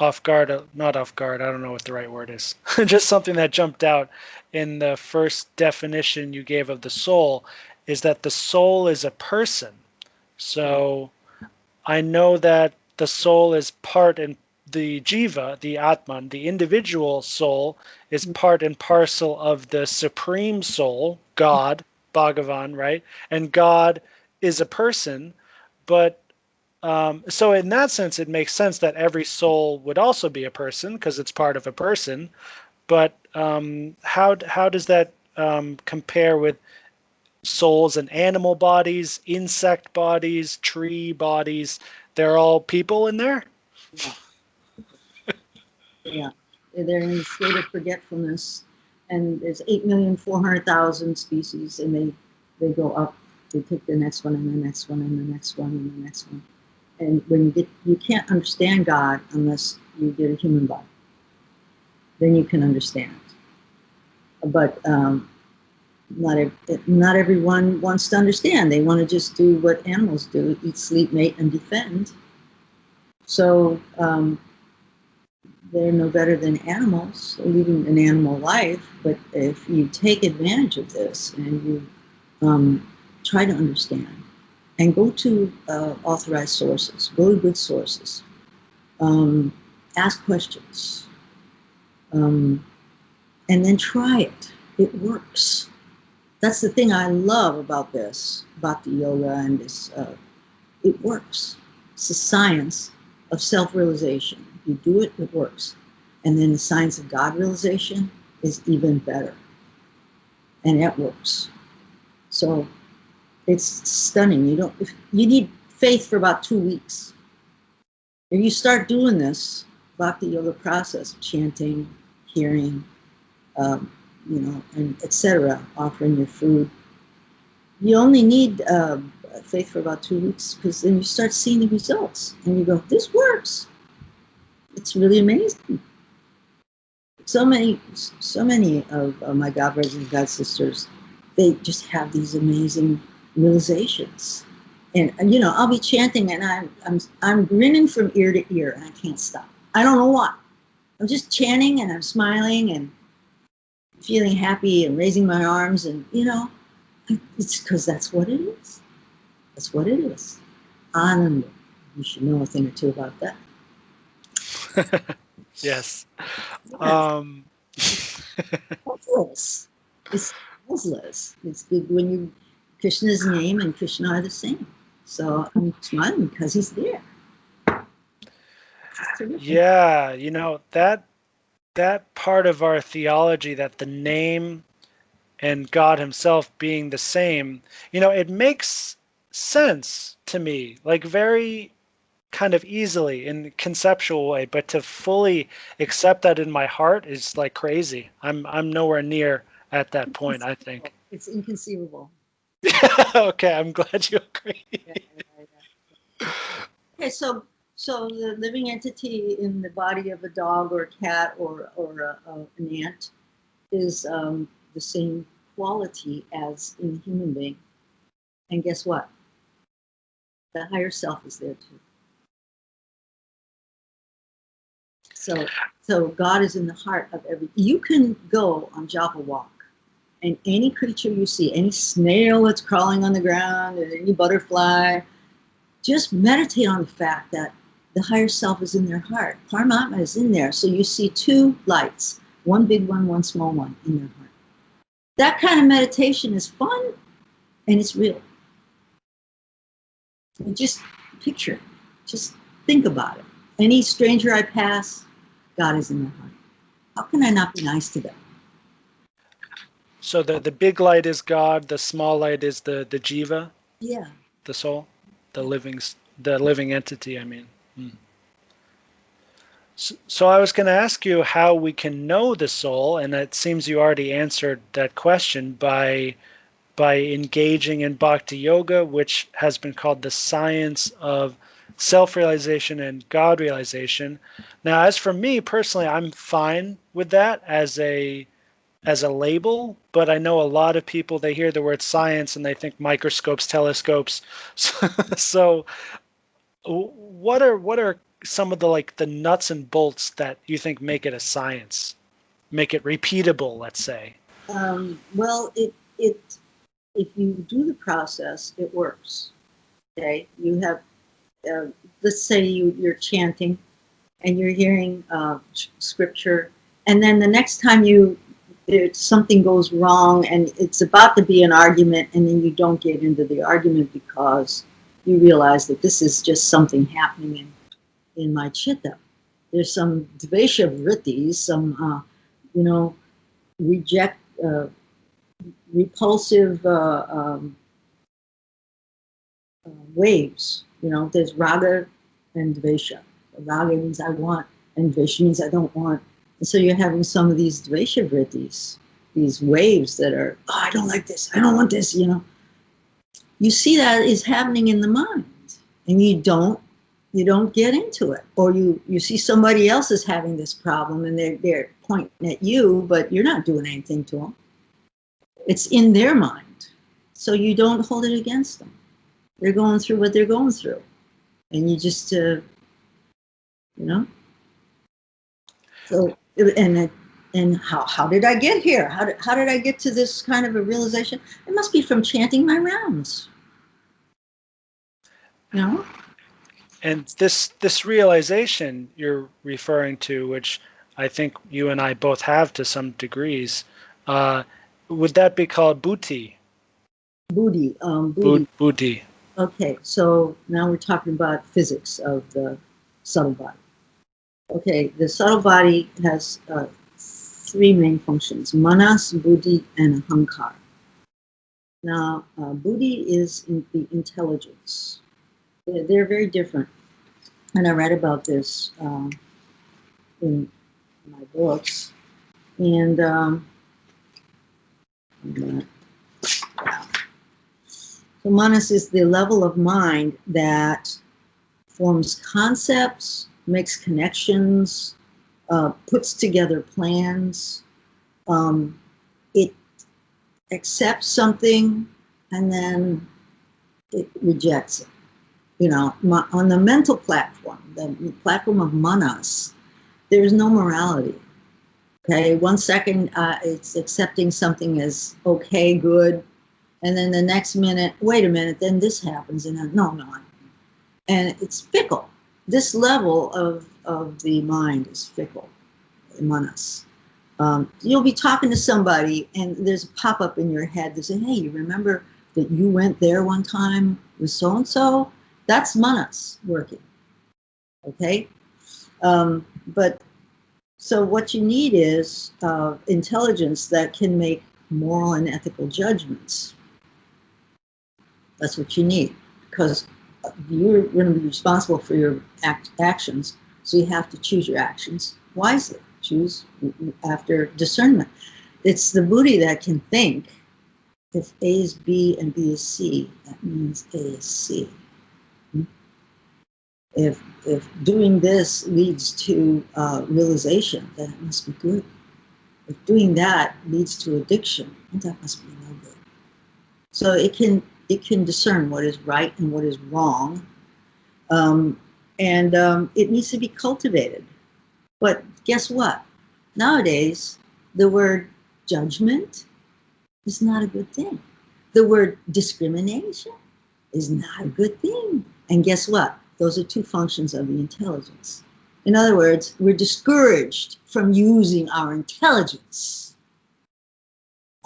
off guard, not off guard, I don't know what the right word is. Just something that jumped out in the first definition you gave of the soul is that the soul is a person. So I know that the soul is part and the jiva, the atman, the individual soul, is part and parcel of the supreme soul, God, Bhagavan, right? And God is a person, but so in that sense, it makes sense that every soul would also be a person because it's part of a person. But how does that compare with souls and animal bodies, insect bodies, tree bodies? They're all people in there? Yeah. Yeah. They're in a state of forgetfulness, and there's 8,400,000 species, and they go up. They take the next one and the next one and the next one and the next one. And when you can't understand God unless you get a human body. Then you can understand. But not everyone wants to understand. They want to just do what animals do: eat, sleep, mate, and defend. So they're no better than animals leading an animal life. But if you take advantage of this and you try to understand and go to authorized sources, go to good sources, ask questions, and then try it. It works. That's the thing I love about this Bhakti Yoga and this. It works. It's the science of self-realization. You do it, it works. And then the science of God realization is even better. And it works. So it's stunning. You need faith for about 2 weeks. If you start doing this Bhakti Yoga process, chanting, hearing, and etc., offering your food, you only need faith for about 2 weeks, because then you start seeing the results and you go, this works. It's really amazing. So many of my God brothers and God sisters, they just have these amazing realizations. And I'll be chanting and I'm grinning from ear to ear and I can't stop. I don't know why. I'm just chanting and I'm smiling and feeling happy and raising my arms, and it's because that's what it is. That's what it is. Ananda. You should know a thing or two about that. Yes. Hopeless. It's hopeless. It's good when Krishna's name and Krishna are the same. So I'm smiling because he's there. Yeah, that part of our theology, that the name and God himself being the same, it makes sense to me, like very kind of easily in a conceptual way, but to fully accept that in my heart is like crazy. I'm nowhere near at that point, I think. It's inconceivable. Okay, I'm glad you agree. Yeah. Okay, so the living entity in the body of a dog or a cat or an ant is the same quality as in a human being. And guess what? The higher self is there too. So God is in the heart of every. You can go on Japa Walk, and any creature you see, any snail that's crawling on the ground, or any butterfly, just meditate on the fact that the higher self is in their heart. Paramatma is in there. So you see two lights, one big one, one small one in their heart. That kind of meditation is fun and it's real. You just picture it. Just think about it. Any stranger I pass, God is in their heart. How can I not be nice to them? So the big light is God, the small light is the jiva? Yeah. The soul? The living entity, I mean. So I was going to ask you how we can know the soul, and it seems you already answered that question by engaging in Bhakti Yoga, which has been called the science of self-realization and God realization. Now, as for me personally, I'm fine with that as a label, but I know a lot of people, they hear the word science and they think microscopes, telescopes. So what are some of the nuts and bolts that you think make it a science, make it repeatable, let's say? Well, if you do the process, it works. Okay, you have, let's say you're chanting, and you're hearing scripture, and then the next time something goes wrong and it's about to be an argument, and then you don't get into the argument because you realize that this is just something happening in my chitta. There's some dvesha vrittis, some reject repulsive waves. There's raga and dvesha. Raga means I want, and dvesha means I don't want. And so you're having some of these dvesha vrittis, these waves that are, oh, I don't like this, I don't want this, You see that is happening in the mind, and you don't get into it. Or you see somebody else is having this problem, and they're pointing at you, but you're not doing anything to them. It's in their mind. So you don't hold it against them. They're going through what they're going through. And you just, So, and how did I get here? How did I get to this kind of a realization? It must be from chanting my rounds. And this realization you're referring to, which I think you and I both have to some degrees, would that be called buddhi? Buddhi. Buddhi. Okay, so now we're talking about physics of the subtle body. Okay, the subtle body has three main functions: manas, buddhi, and ahankar. Now, buddhi is the intelligence. They're very different, and I read about this in my books. And so manas is the level of mind that forms concepts, makes connections, puts together plans. It accepts something and then it rejects it. On the mental platform, the platform of manas, there's no morality. Okay, 1 second it's accepting something as okay, good, and then the next minute, wait a minute, then this happens, and then no, and it's fickle. This level of the mind is fickle, manas. You'll be talking to somebody, and there's a pop-up in your head that says, hey, you remember that you went there one time with so-and-so? That's manas working, okay? But so what you need is intelligence that can make moral and ethical judgments. That's what you need, because you're going to be responsible for your actions, so you have to choose your actions wisely. Choose after discernment. It's the buddhi that can think. If A is B and B is C, that means A is C. If doing this leads to realization, then it must be good. If doing that leads to addiction, then that must be no good. So it can discern what is right and what is wrong, and it needs to be cultivated. But guess what? Nowadays, the word judgment is not a good thing. The word discrimination is not a good thing. And guess what? Those are two functions of the intelligence. In other words, we're discouraged from using our intelligence.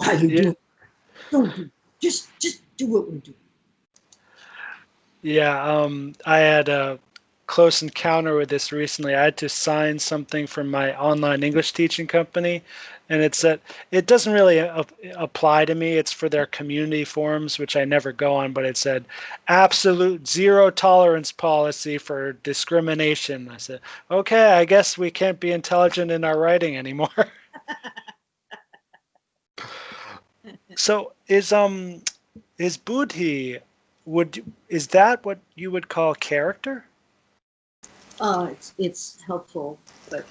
How you do? Don't do. Just do what we're doing. Yeah, I had a close encounter with this recently. I had to sign something from my online English teaching company, and it said it doesn't really apply to me. It's for their community forums, which I never go on, but it said absolute zero tolerance policy for discrimination. I said, okay, I guess we can't be intelligent in our writing anymore. So is buddhi, is that what you would call character? It's helpful, but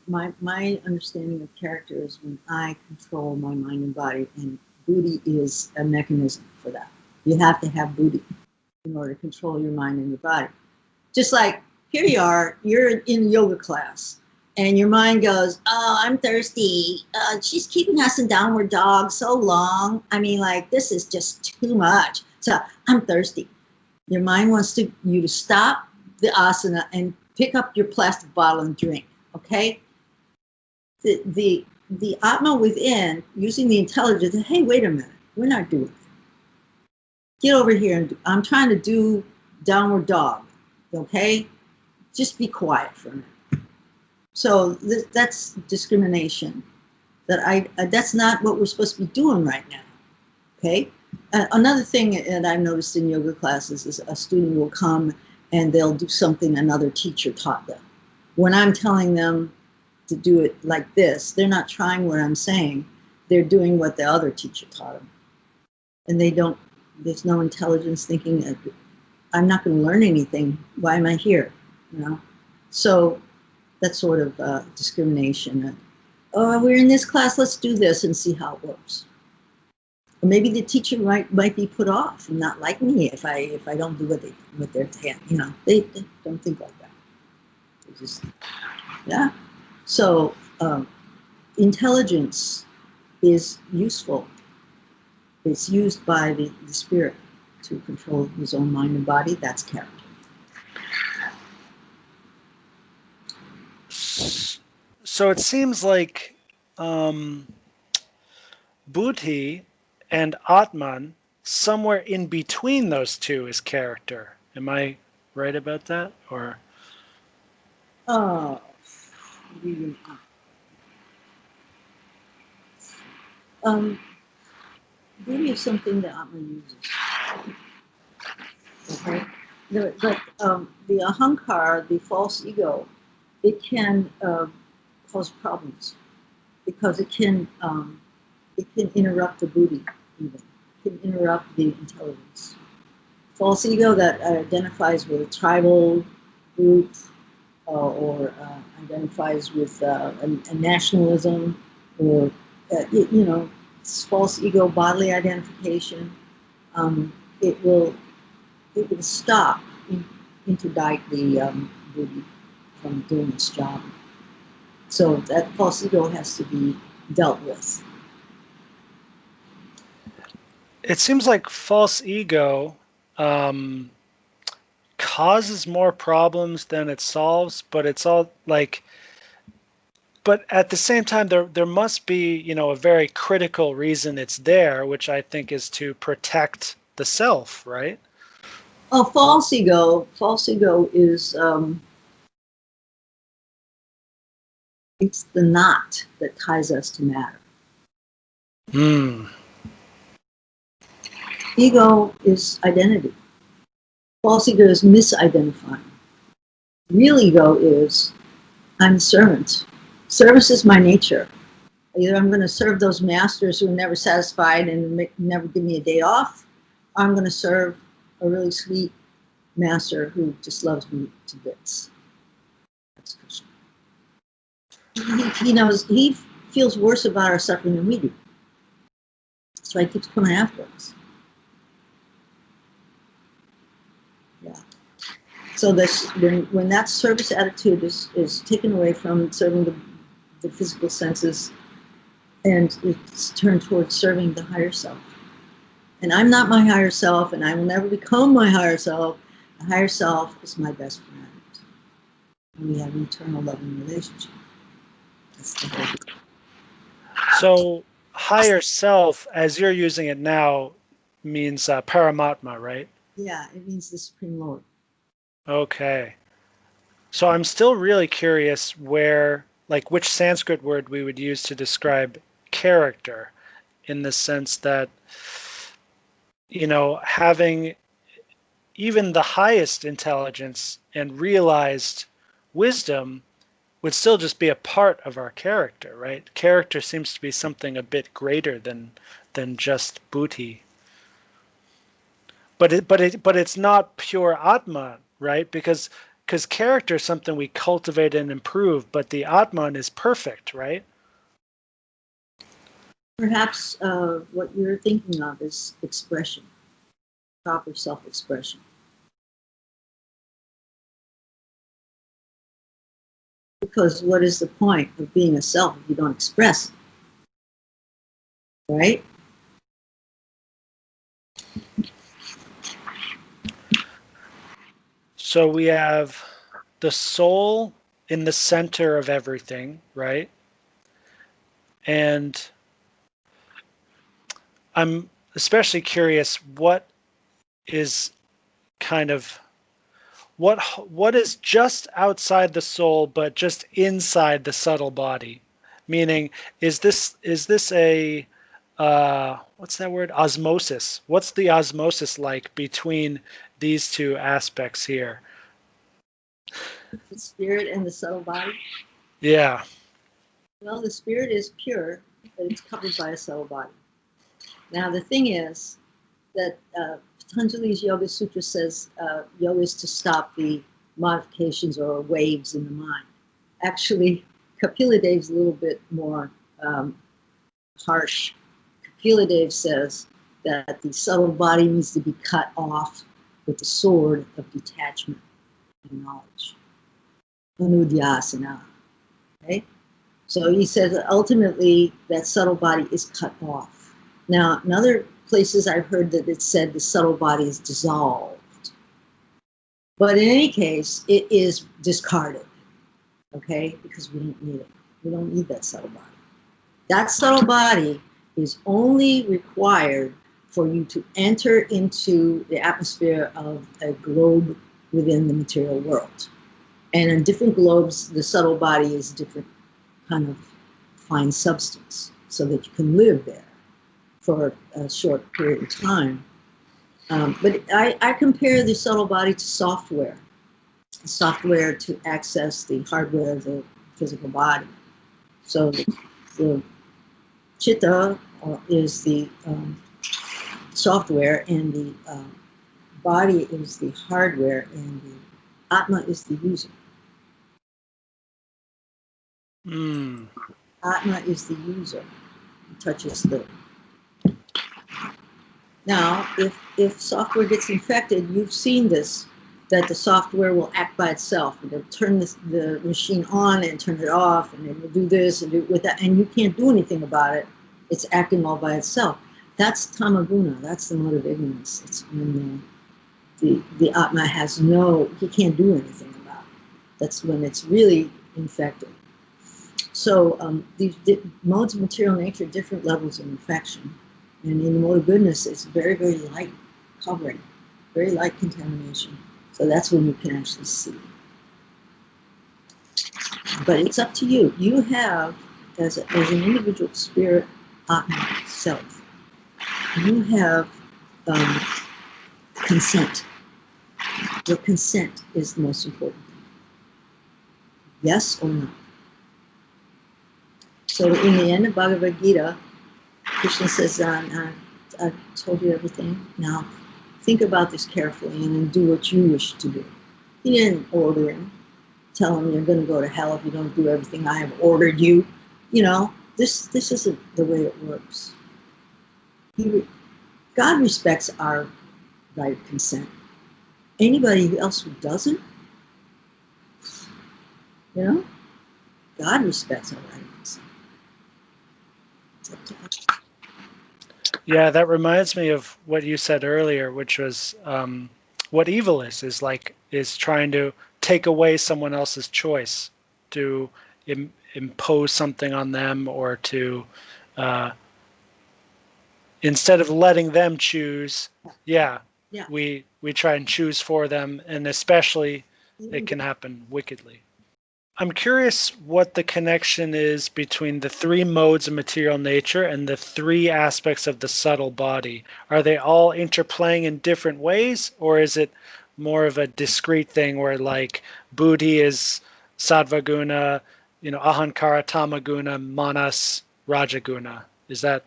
my understanding of character is when I control my mind and body, and buddhi is a mechanism for that. You have to have buddhi in order to control your mind and your body. Just like here you are, you're in yoga class, and your mind goes, oh, I'm thirsty. She's keeping us in downward dog so long. I mean, like, this is just too much. So I'm thirsty. Your mind wants you to stop the asana and pick up your plastic bottle and drink. Okay. The Atma within, using the intelligence, hey, wait a minute, we're not doing it. Get over here and I'm trying to do downward dog. Okay, just be quiet for a minute. So that's discrimination. That's not what we're supposed to be doing right now. Okay. Another thing that I've noticed in yoga classes is a student will come and they'll do something another teacher taught them. When I'm telling them to do it like this, they're not trying what I'm saying. They're doing what the other teacher taught them. And there's no intelligence thinking, I'm not going to learn anything. Why am I here? You know? So that's sort of discrimination. Oh, we're in this class, let's do this and see how it works. Or maybe the teacher might be put off and not like me if I don't do what they're saying. You know, they don't think like that. They just, yeah. So intelligence is useful. It's used by the spirit to control his own mind and body. That's character. So it seems like Buddhi and Atman, somewhere in between those two is character. Am I right about that? Or Buddhi is something that Atman uses. Okay, but the ahankara, the false ego, it can cause problems because it can interrupt the buddhi, even. It can interrupt the intelligence. False ego that identifies with a tribal group or identifies with a nationalism or, it's false ego bodily identification, it will stop, interdict the buddhi from doing its job. So that false ego has to be dealt with. it seems like false ego causes more problems than it solves, but it's all like, but at the same time, there must be, a very critical reason it's there, which I think is to protect the self, right? Oh, false ego is it's the knot that ties us to matter. Ego is identity. False ego is misidentifying. Real ego is, I'm the servant. Service is my nature. Either I'm going to serve those masters who are never satisfied and never give me a day off, or I'm going to serve a really sweet master who just loves me to bits. That's Krishna. He knows, he feels worse about our suffering than we do. That's why he keeps coming after us. Yeah. So this, when that service attitude is taken away from serving the physical senses, and it's turned towards serving the higher self. And I'm not my higher self, and I will never become my higher self. The higher self is my best friend. And we have an eternal loving relationship. That's the whole deal. So higher self, as you're using it now, means Paramatma, right? Yeah, it means the Supreme Lord. Okay. So I'm still really curious which Sanskrit word we would use to describe character, in the sense that, having even the highest intelligence and realized wisdom would still just be a part of our character, right? Character seems to be something a bit greater than just buddhi. But it's not pure Atman, right? Because character is something we cultivate and improve, but the Atman is perfect, right? Perhaps what you're thinking of is expression, proper self-expression. Because what is the point of being a self if you don't express it? Right? So we have the soul in the center of everything, right? And I'm especially curious what is kind of what is just outside the soul but just inside the subtle body? Meaning, is this a what's that word? Osmosis. What's the osmosis like between these two aspects here? The spirit and the subtle body. Yeah. Well, the spirit is pure, but it's covered by a subtle body. Now, the thing is that Patanjali's Yoga Sutra says yoga is to stop the modifications or waves in the mind. Actually, Kapila Dev's a little bit more harsh. Kapila Dev says that the subtle body needs to be cut off with the sword of detachment and knowledge. Anudhyasana. Okay? So he says that ultimately that subtle body is cut off. Now, in other places I've heard that it said the subtle body is dissolved. But in any case, it is discarded, okay? Because we don't need it. We don't need that subtle body. That subtle body is only required for you to enter into the atmosphere of a globe within the material world. And in different globes, the subtle body is different kind of fine substance so that you can live there for a short period of time. But I compare the subtle body to software to access the hardware of the physical body. So the chitta is the software, and the body is the hardware, and the Atma is the user. Atma is the user who touches the. Now, if software gets infected, you've seen this, that the software will act by itself. It'll turn the machine on and turn it off, and it will do this and do with that, and you can't do anything about it. It's acting all by itself. That's tamaguna. That's the mode of ignorance. It's when the Atma has he can't do anything about it. That's when it's really infected. So these modes of material nature, different levels of infection. And in the mode of goodness, it's very, very light covering, very light contamination. So that's when you can actually see. But it's up to you. You have, as an individual spirit, Atma, self, you have consent. Your consent is the most important thing. Yes or no? So in the end of Bhagavad Gita, Krishna says, I've told you everything. Now think about this carefully and then do what you wish to do. He didn't order him, tell him you're going to go to hell if you don't do everything I have ordered you. You know, this isn't the way it works. God respects our right of consent. Anybody else who doesn't, you know, God respects our right of consent. It's up to us. Yeah, that reminds me of what you said earlier, which was what evil is trying to take away someone else's choice, to impose something on them, or to instead of letting them choose, we try and choose for them, and especially it can happen wickedly. I'm curious what the connection is between the three modes of material nature and the three aspects of the subtle body. Are they all interplaying in different ways, or is it more of a discrete thing where like buddhi is sattva guna, ahankara tamaguna, manas rajaguna? Is that?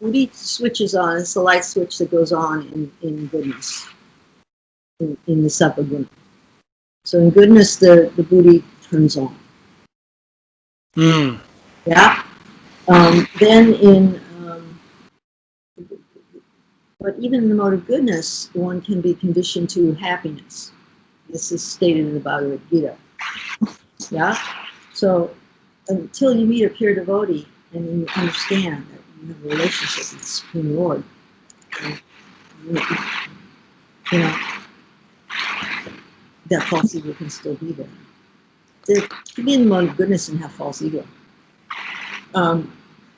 Buddhi switches on. It's the light switch that goes on in goodness, in the sattva guna. So in goodness, the buddhi turns on. Yeah. Then but even in the mode of goodness, one can be conditioned to happiness. This is stated in the Bhagavad Gita. Yeah. So until you meet a pure devotee and you understand that you have a relationship with the Supreme Lord, you know, that false ego can still be there. There can be in the mode of goodness and have false ego. But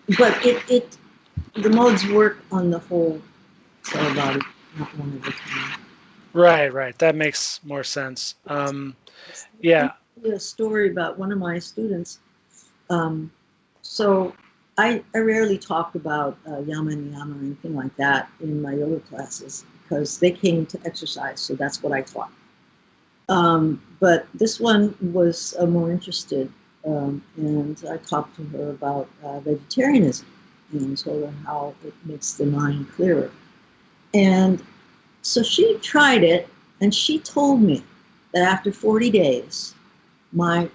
the modes work on the whole subtle body, not one at a time. Right. That makes more sense. Yeah. A story about one of my students. So I rarely talk about yama and niyama or anything like that in my yoga classes because they came to exercise, so that's what I taught. But this one was more interested, and I talked to her about vegetarianism and told her how it makes the mind clearer. And so she tried it, and she told me that after 40 days, my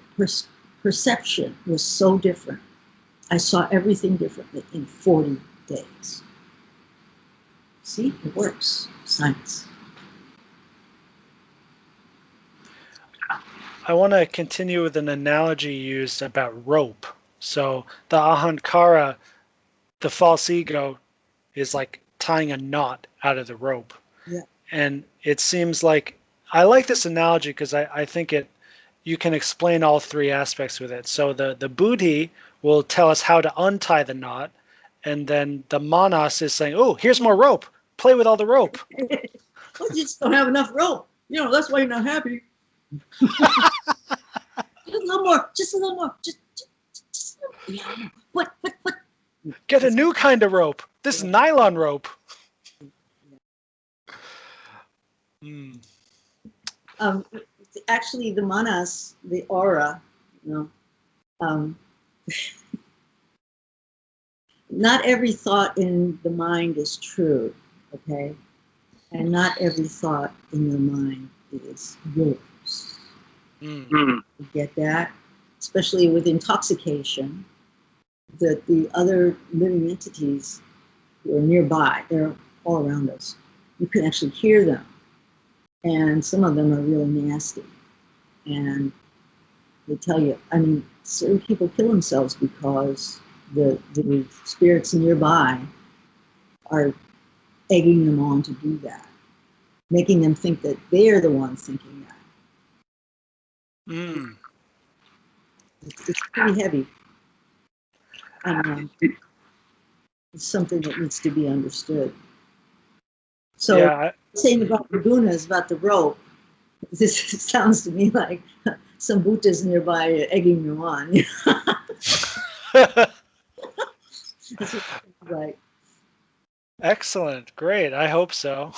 perception was so different. I saw everything differently in 40 days. See, it works. Science. I want to continue with an analogy used about rope. So the ahankara, the false ego, is like tying a knot out of the rope. Yeah. And it seems like, I like this analogy because I think you can explain all three aspects with it. So the buddhi will tell us how to untie the knot, and then the manas is saying, oh, here's more rope. Play with all the rope. Well, you just don't have enough rope. That's why you're not happy. Just a little more. Just a little more. Just a little more. What? Get a new kind of rope. This is nylon rope. Actually, the manas, the aura, not every thought in the mind is true, okay? And not every thought in your mind is yours. You get that? Especially with intoxication, that the other living entities who are nearby, they're all around us. You can actually hear them. And some of them are really nasty. And they tell you, certain people kill themselves because the spirits nearby are egging them on to do that, making them think that they're the ones thinking that. It's pretty heavy. It's something that needs to be understood. So, yeah, saying about the gunas, about the rope, this sounds to me like some Buddhas nearby egging you on. Right. Excellent. Great. I hope so.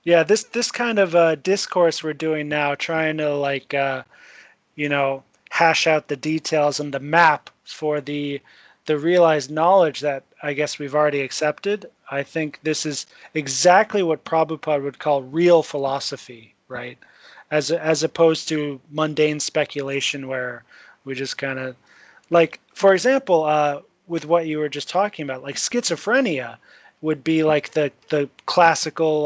Yeah, this kind of discourse we're doing now, trying to hash out the details and the map for the realized knowledge that I guess we've already accepted. I think this is exactly what Prabhupada would call real philosophy, right? As opposed to mundane speculation where we just kind of, like, for example, with what you were just talking about, like schizophrenia would be like the classical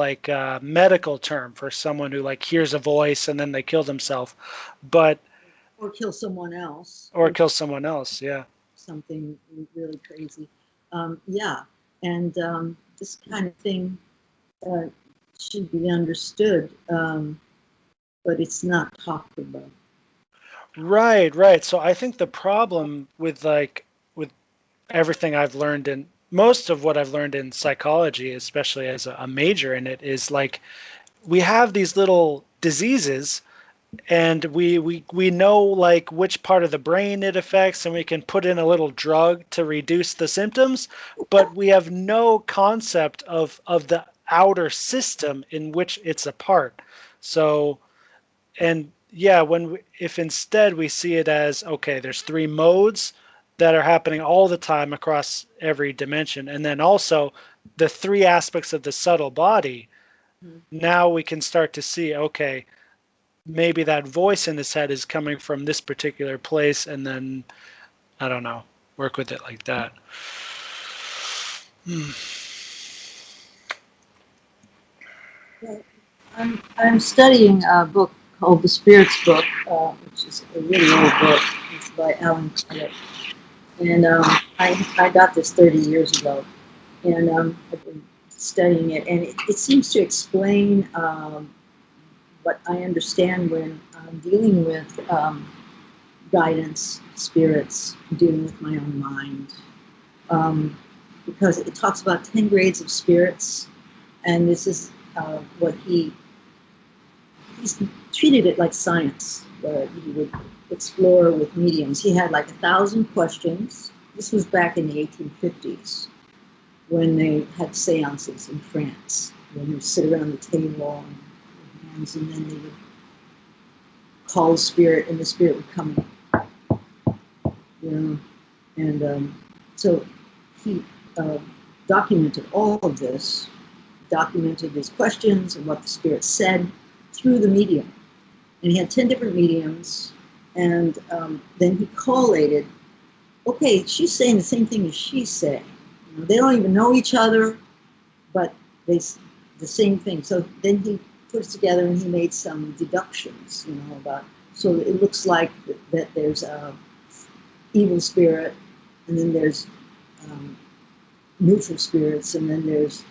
medical term for someone who hears a voice and then they kill themselves, or kill someone else. Yeah. Something really crazy. Yeah, and this kind of thing should be understood, but it's not talked about. Right. So I think the problem with everything I've learned, in most of what I've learned in psychology, especially as a major in it, is we have these little diseases, and we know which part of the brain it affects, and we can put in a little drug to reduce the symptoms, but we have no concept of the outer system in which it's a part. So, and yeah, if instead we see it as, okay, there's three modes that are happening all the time across every dimension, and then also the three aspects of the subtle body, now we can start to see, okay, maybe that voice in his head is coming from this particular place, and then, I don't know, work with it like that. I'm studying a book called The Spirit's Book, which is a really old book. It's by Alan Kardec. And I got this 30 years ago, and I've been studying it, and it seems to explain what I understand when I'm dealing with guidance, spirits, dealing with my own mind, because it talks about 10 grades of spirits, and this is what he's treated it like science, where he would explore with mediums. He had like 1,000 questions. This was back in the 1850s when they had seances in France, when they would sit around the table and then they would call the spirit, and the spirit would come in. And so he documented all of this, documented his questions and what the spirit said through the medium. And he had 10 different mediums, and then he collated, okay, she's saying the same thing as she's saying. You know, they don't even know each other, but the same thing. So then he put it together and he made some deductions, you know, about, so it looks like that there's a evil spirit, and then there's neutral spirits, and then there's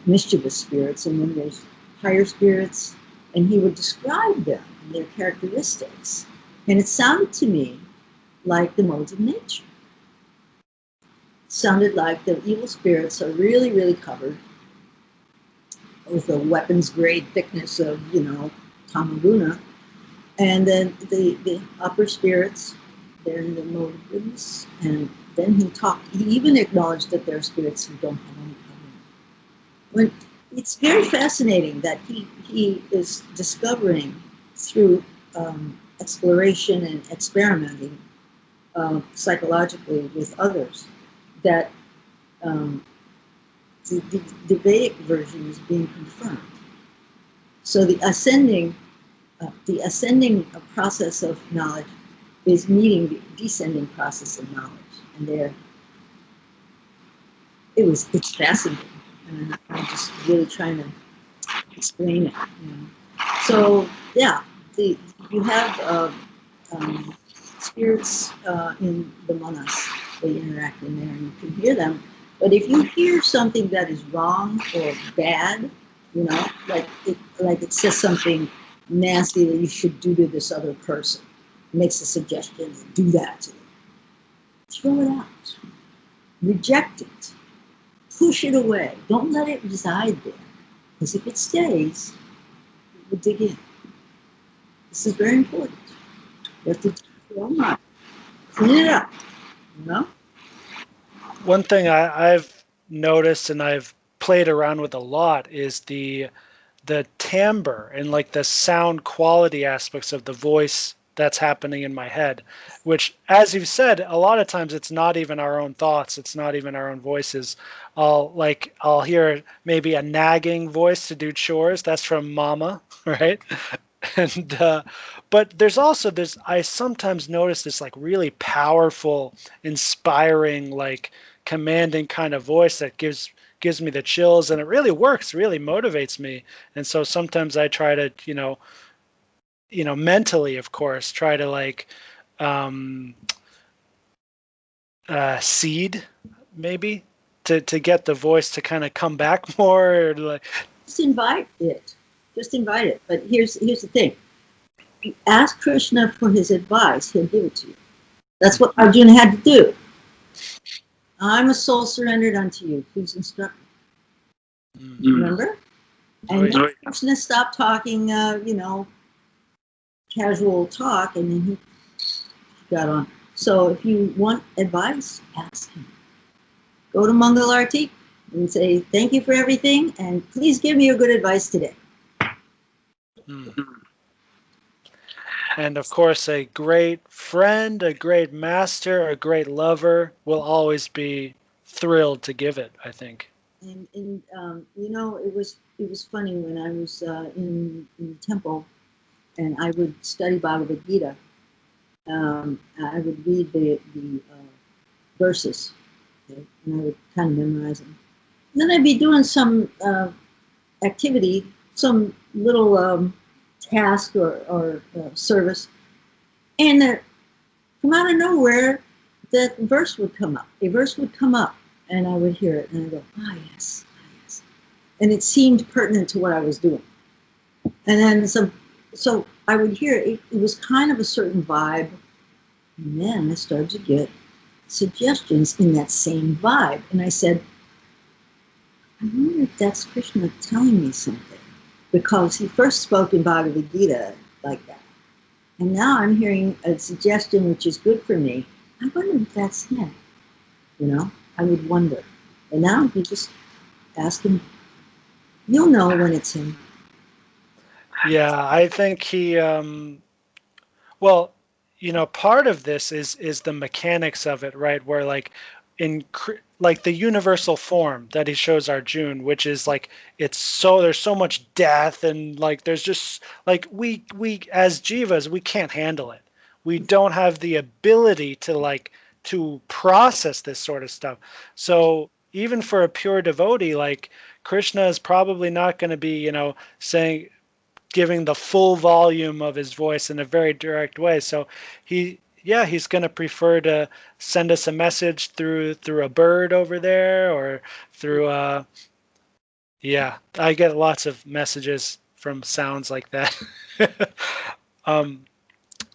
mischievous spirits, and then there's higher spirits, and he would describe them and their characteristics. And it sounded to me like the modes of nature. It sounded like the evil spirits are really, really covered with a weapons grade thickness of, you know, Tamaguna. And then the upper spirits, they're in the mode of goodness. And then he even acknowledged that there are spirits who don't have any covering. It's very fascinating that he is discovering through exploration and experimenting psychologically with others that the Vedic version is being confirmed. So the ascending process of knowledge is meeting the descending process of knowledge, and it's fascinating, and I'm just really trying to explain it. You know. So yeah, you have spirits in the manas. They interact in there, and you can hear them. But if you hear something that is wrong or bad, you know, like it says something nasty that you should do to this other person, it makes a suggestion, do that to them. Throw it out. Reject it. Push it away. Don't let it reside there. Because if it stays, it will dig in. This is very important. You have to clean it up, you know? One thing I've noticed and I've played around with a lot is the timbre and like the sound quality aspects of the voice that's happening in my head, which, as you've said, a lot of times it's not even our own thoughts, it's not even our own voices. I'll hear maybe a nagging voice to do chores. That's from mama, right? And but I sometimes notice this like really powerful, inspiring, like commanding kind of voice that gives me the chills, and it really works, really motivates me. And so sometimes I try to, mentally, of course, try to like seed maybe to get the voice to kind of come back more, or like just invite it. But here's the thing. You ask Krishna for his advice, he'll give it to you. That's what Arjuna had to do. I'm a soul surrendered unto you. Please instruct me. Remember? And then Krishna stopped talking, casual talk, and then he got on. So if you want advice, ask him. Go to Mangalarti and say, thank you for everything, and please give me your good advice today. And of course, a great friend, a great master, a great lover will always be thrilled to give it, I think. And it was funny when I was in the temple, and I would study Bhagavad Gita. I would read the verses, okay, and I would kind of memorize them. And then I'd be doing some activity, some little task or service, and from out of nowhere, that verse would come up. A verse would come up, and I would hear it, and I'd go, yes. And it seemed pertinent to what I was doing. And then so I would hear it, it was kind of a certain vibe. And then I started to get suggestions in that same vibe. And I said, I wonder if that's Krishna telling me something. Because he first spoke in Bhagavad Gita like that. And now I'm hearing a suggestion which is good for me. I wonder if that's him. You know, I would wonder. And now you just ask him, you'll know when it's him. Yeah, I think he well, part of this is the mechanics of it, right? Where like like the universal form that he shows Arjun, which is like there's so much death and like there's just like we as jivas we can't handle it. We don't have the ability to process this sort of stuff. So even for a pure devotee, like Krishna is probably not going to be, saying giving the full volume of his voice in a very direct way. So he's going to prefer to send us a message through a bird over there or through yeah, I get lots of messages from sounds like that. um,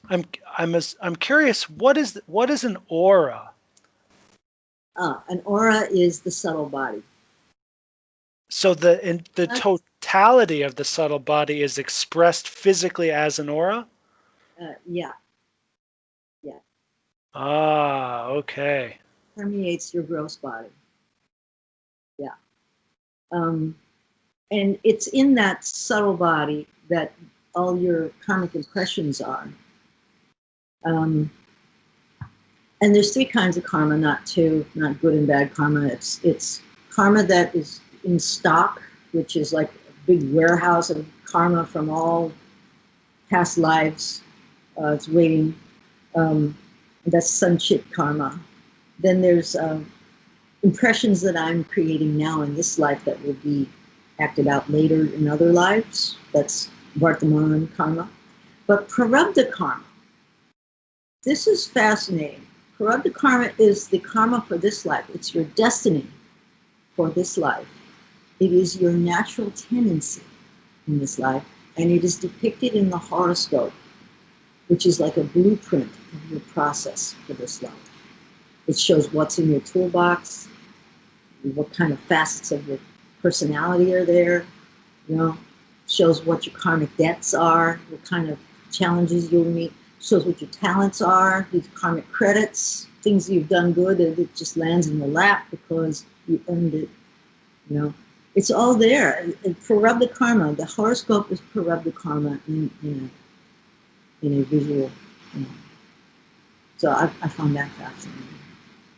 I'm curious, what is an aura? An aura is the subtle body. So the totality of the subtle body is expressed physically as an aura? Yeah. Yeah. Ah, okay. Permeates your gross body. Yeah. And it's in that subtle body that all your karmic impressions are. And there's three kinds of karma, not two, not good and bad karma. It's karma that is in stock, which is like a big warehouse of karma from all past lives. It's waiting. That's sanchit karma. Then there's impressions that I'm creating now in this life that will be acted out later in other lives. That's Vartaman karma. But prarabdha karma, this is fascinating. Prarabdha karma is the karma for this life. It's your destiny for this life. It is your natural tendency in this life, and it is depicted in the horoscope, which is like a blueprint of your process for this life. It shows what's in your toolbox, what kind of facets of your personality are there, shows what your karmic debts are, what kind of challenges you'll meet, shows what your talents are, these karmic credits, things you've done good, and it just lands in your lap because you earned it, It's all there. And prarabdha karma, the horoscope is prarabdha karma in a visual. So I found that fascinating.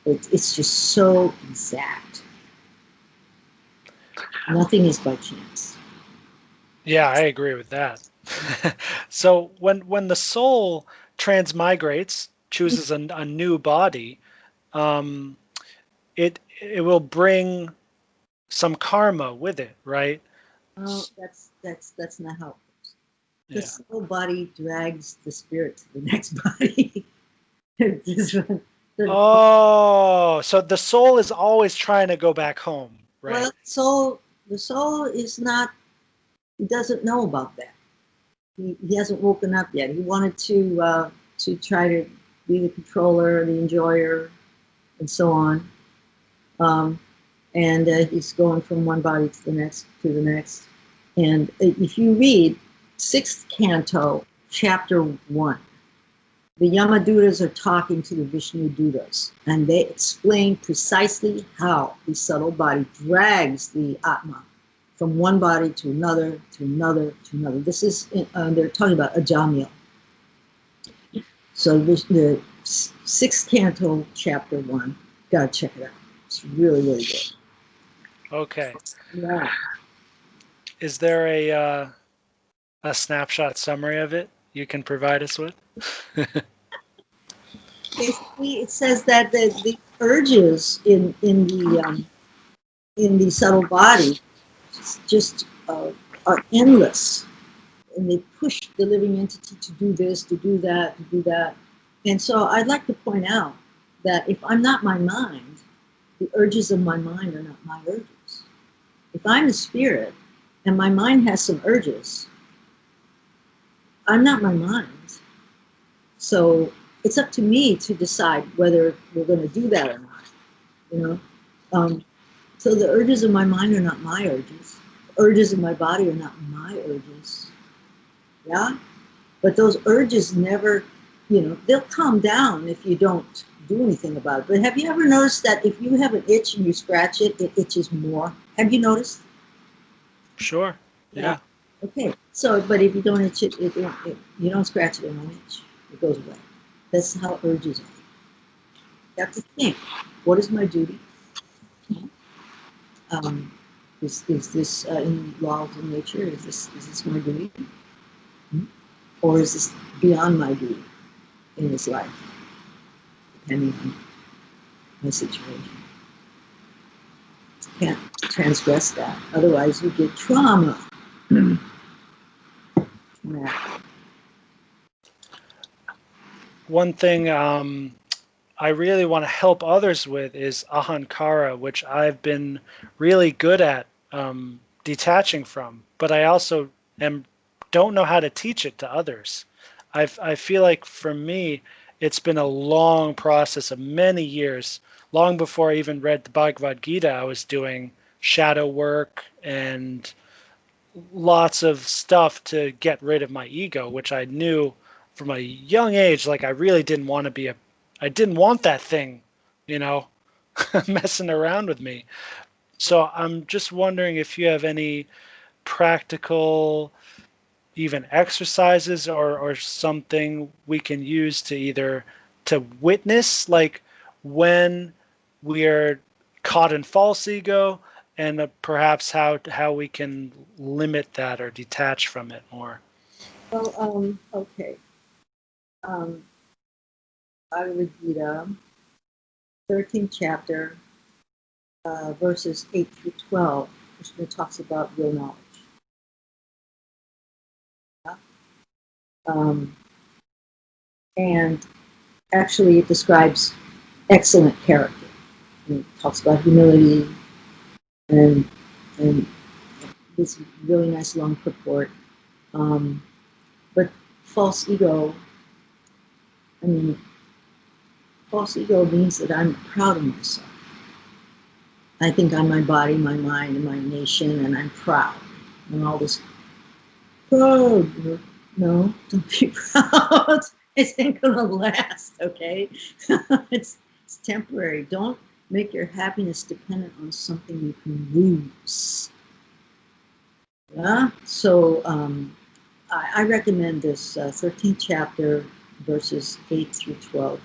It's just so exact. Nothing is by chance. Yeah, I agree with that. So when the soul transmigrates, chooses a new body, it will bring some karma with it, right? Oh, that's not how it works. The Yeah. soul body drags the spirit to the next body. Oh, so the soul is always trying to go back home, right? Well, the soul is not. He doesn't know about that. He hasn't woken up yet. He wanted to try to be the controller, the enjoyer, and so on. And he's going from one body to the next, to the next. And if you read 6th canto, chapter 1, the Yamadutas are talking to the Vishnu Dutas, and they explain precisely how the subtle body drags the Atma from one body to another, to another, to another. This is, they're talking about Ajamil. So the 6th canto, chapter 1, gotta check it out. It's really, really good. Okay. Yeah. Is there a snapshot summary of it you can provide us with? Basically, it says that the urges in the subtle body just are endless, and they push the living entity to do this, to do that, to do that. And so I'd like to point out that if I'm not my mind, the urges of my mind are not my urges. If I'm a spirit and my mind has some urges, I'm not my mind. So it's up to me to decide whether we're going to do that or not, you know. So the urges of my mind are not my urges. The urges of my body are not my urges. Yeah? But those urges never, they'll calm down if you don't do anything about it. But have you ever noticed that if you have an itch and you scratch it, it itches more? Have you noticed? Sure. Yeah. Okay. So, but if you don't itch it, you don't scratch it, it won't itch. It goes away. That's how urges are. You have to think, what is my duty? Is this in law of nature? Is this my duty? Or is this beyond my duty in this life, depending on my situation? You can't transgress that. Otherwise, you get trauma. One thing I really want to help others with is ahankara, which I've been really good at detaching from, but I also don't know how to teach it to others. I feel like for me, it's been a long process of many years. Long before I even read the Bhagavad Gita, I was doing shadow work and lots of stuff to get rid of my ego, which I knew from a young age, like I really didn't want to be I didn't want that thing, you know, messing around with me. So I'm just wondering if you have any practical, even exercises or something we can use to either to witness, like when we're caught in false ego, and perhaps how we can limit that or detach from it more. Well, okay. Bhagavad Gita, 13th chapter, verses 8 through 12, Krishna talks about real knowledge. And actually, it describes excellent character. It talks about humility and this really nice long purport. But false ego, false ego means that I'm proud of myself. I think I'm my body, my mind, and my nation, and I'm proud. And all this proud. No, don't be proud. It ain't gonna last, okay? it's temporary. Don't make your happiness dependent on something you can lose. Yeah? So I recommend this 13th chapter, verses 8 through 12,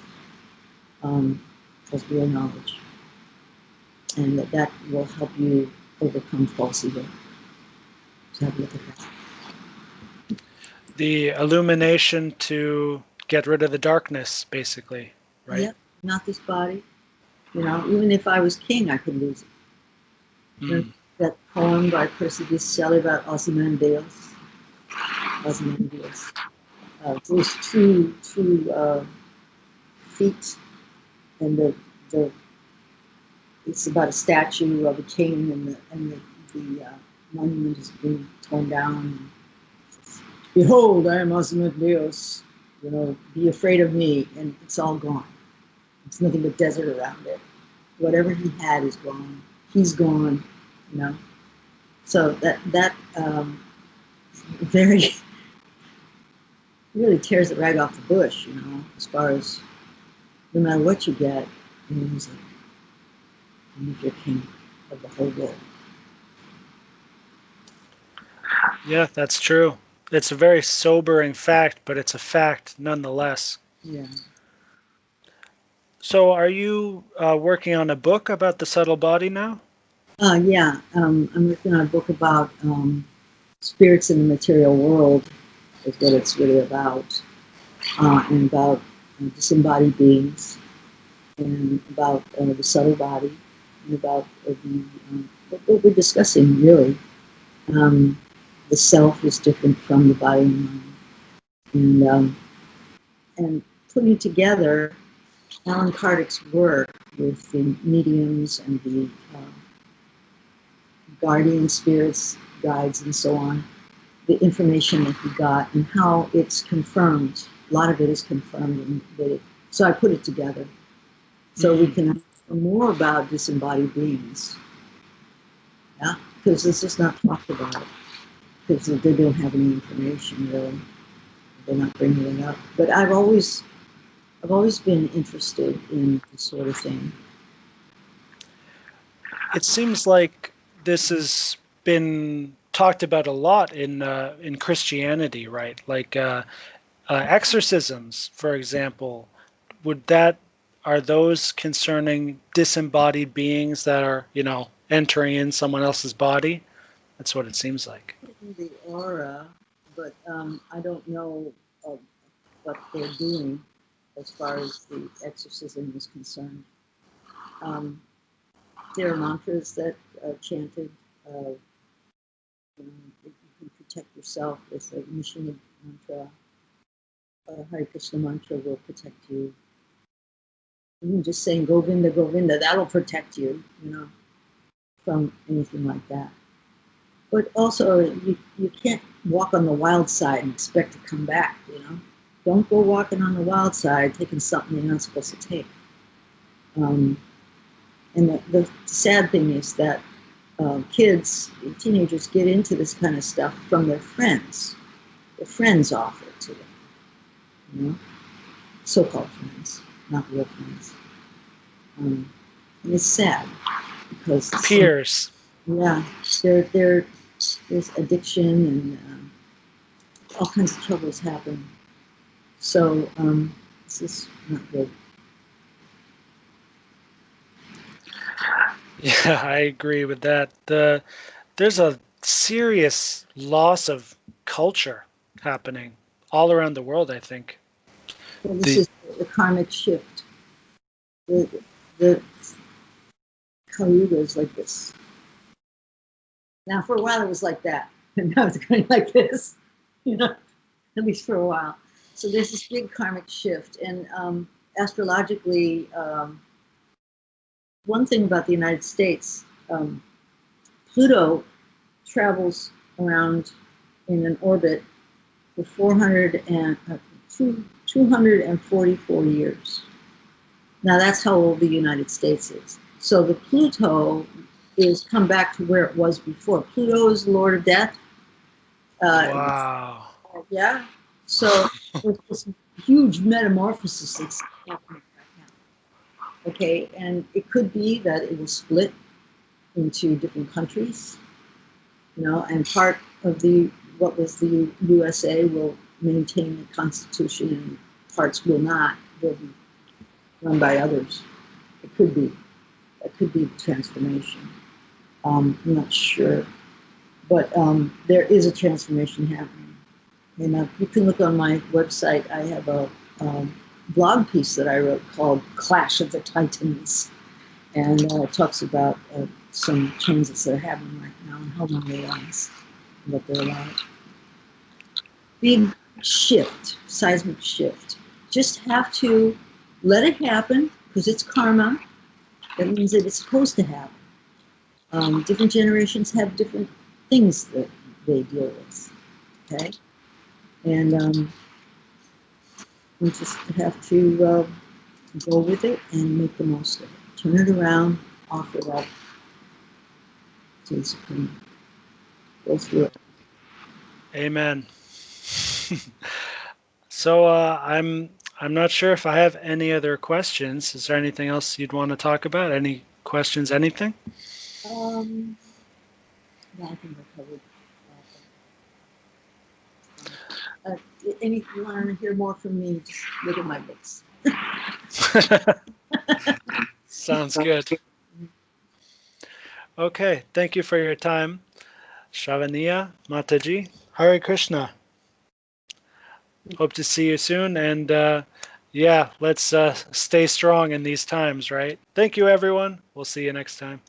as real knowledge. And that will help you overcome false ego. So have a look at that. The illumination to get rid of the darkness, basically, right? Yep, not this body. Even if I was king, I could lose it. That poem by Percy Shelley about Ozymandias. Those two feet, and it's about a statue of a king, and the monument has been torn down. Behold, I am Ozymandias. Be afraid of me, and it's all gone. It's nothing but desert around it. Whatever he had is gone. He's gone. So that very really tears the rag off the bush. As far as no matter what you get, he's like, you're king of the whole world. Yeah, that's true. It's a very sobering fact, but it's a fact nonetheless. Yeah. So are you working on a book about the subtle body now? Yeah. I'm working on a book about spirits in the material world, is what it's really about, and about disembodied beings, and about the subtle body, and about what we're discussing, really. The self is different from the body and mind. And putting together Alan Kardec's work with the mediums and the guardian spirits, guides, and so on, the information that he got and how it's confirmed. A lot of it is confirmed, so I put it together so we can know more about disembodied beings. Yeah, because it's just not talked about because they don't have any information really. They're not bringing it up. But I've always been interested in this sort of thing. It seems like this has been talked about a lot in Christianity, right? Like exorcisms, for example. Are those concerning disembodied beings that are, entering in someone else's body? That's what it seems like. The aura, but I don't know what they're doing as far as the exorcism is concerned. There are mantras that are chanted. You can protect yourself with a Nishina mantra. Hare Krishna mantra will protect you. Even just saying Govinda, Govinda, that'll protect you, from anything like that. But also, you can't walk on the wild side and expect to come back, Don't go walking on the wild side taking something you're not supposed to take. And the sad thing is that teenagers get into this kind of stuff from their friends. Their friends offer it to them, so-called friends, not real friends. And it's sad because peers. There's addiction and all kinds of troubles happen. So this is not good. Yeah, I agree with that. There's a serious loss of culture happening all around the world, I think. Well, this is the karmic shift. The Kali Yuga is like this. Now, for a while it was like that, and now it's going like this, at least for a while. So there's this big karmic shift, and astrologically, one thing about the United States, Pluto travels around in an orbit for 244 years. Now that's how old the United States is. So the Pluto is come back to where it was before. Pluto is the Lord of Death. Wow. Yeah. So there's this huge metamorphosis that's happening right now. Okay, and it could be that it will split into different countries, and part of what was the USA will maintain the Constitution and parts will not. They'll be run by others. It could be. That could be the transformation. I'm not sure. But there is a transformation happening. And you can look on my website. I have a blog piece that I wrote called Clash of the Titans. And it talks about some transits that are happening right now and how long they last and what they're like. Big shift, seismic shift. Just have to let it happen because it's karma. That means that it's supposed to happen. Different generations have different things that they deal with, okay? And we just have to go with it and make the most of it. Turn it around, offer it up to the Supreme. Go through it. Amen. So I'm not sure if I have any other questions. Is there anything else you'd want to talk about? Any questions, anything? No, I think I covered. If you want to hear more from me, just look at my books. Sounds good. Okay, thank you for your time. Sravaniya, Mataji, Hare Krishna. Hope to see you soon, and let's stay strong in these times, right? Thank you, everyone. We'll see you next time.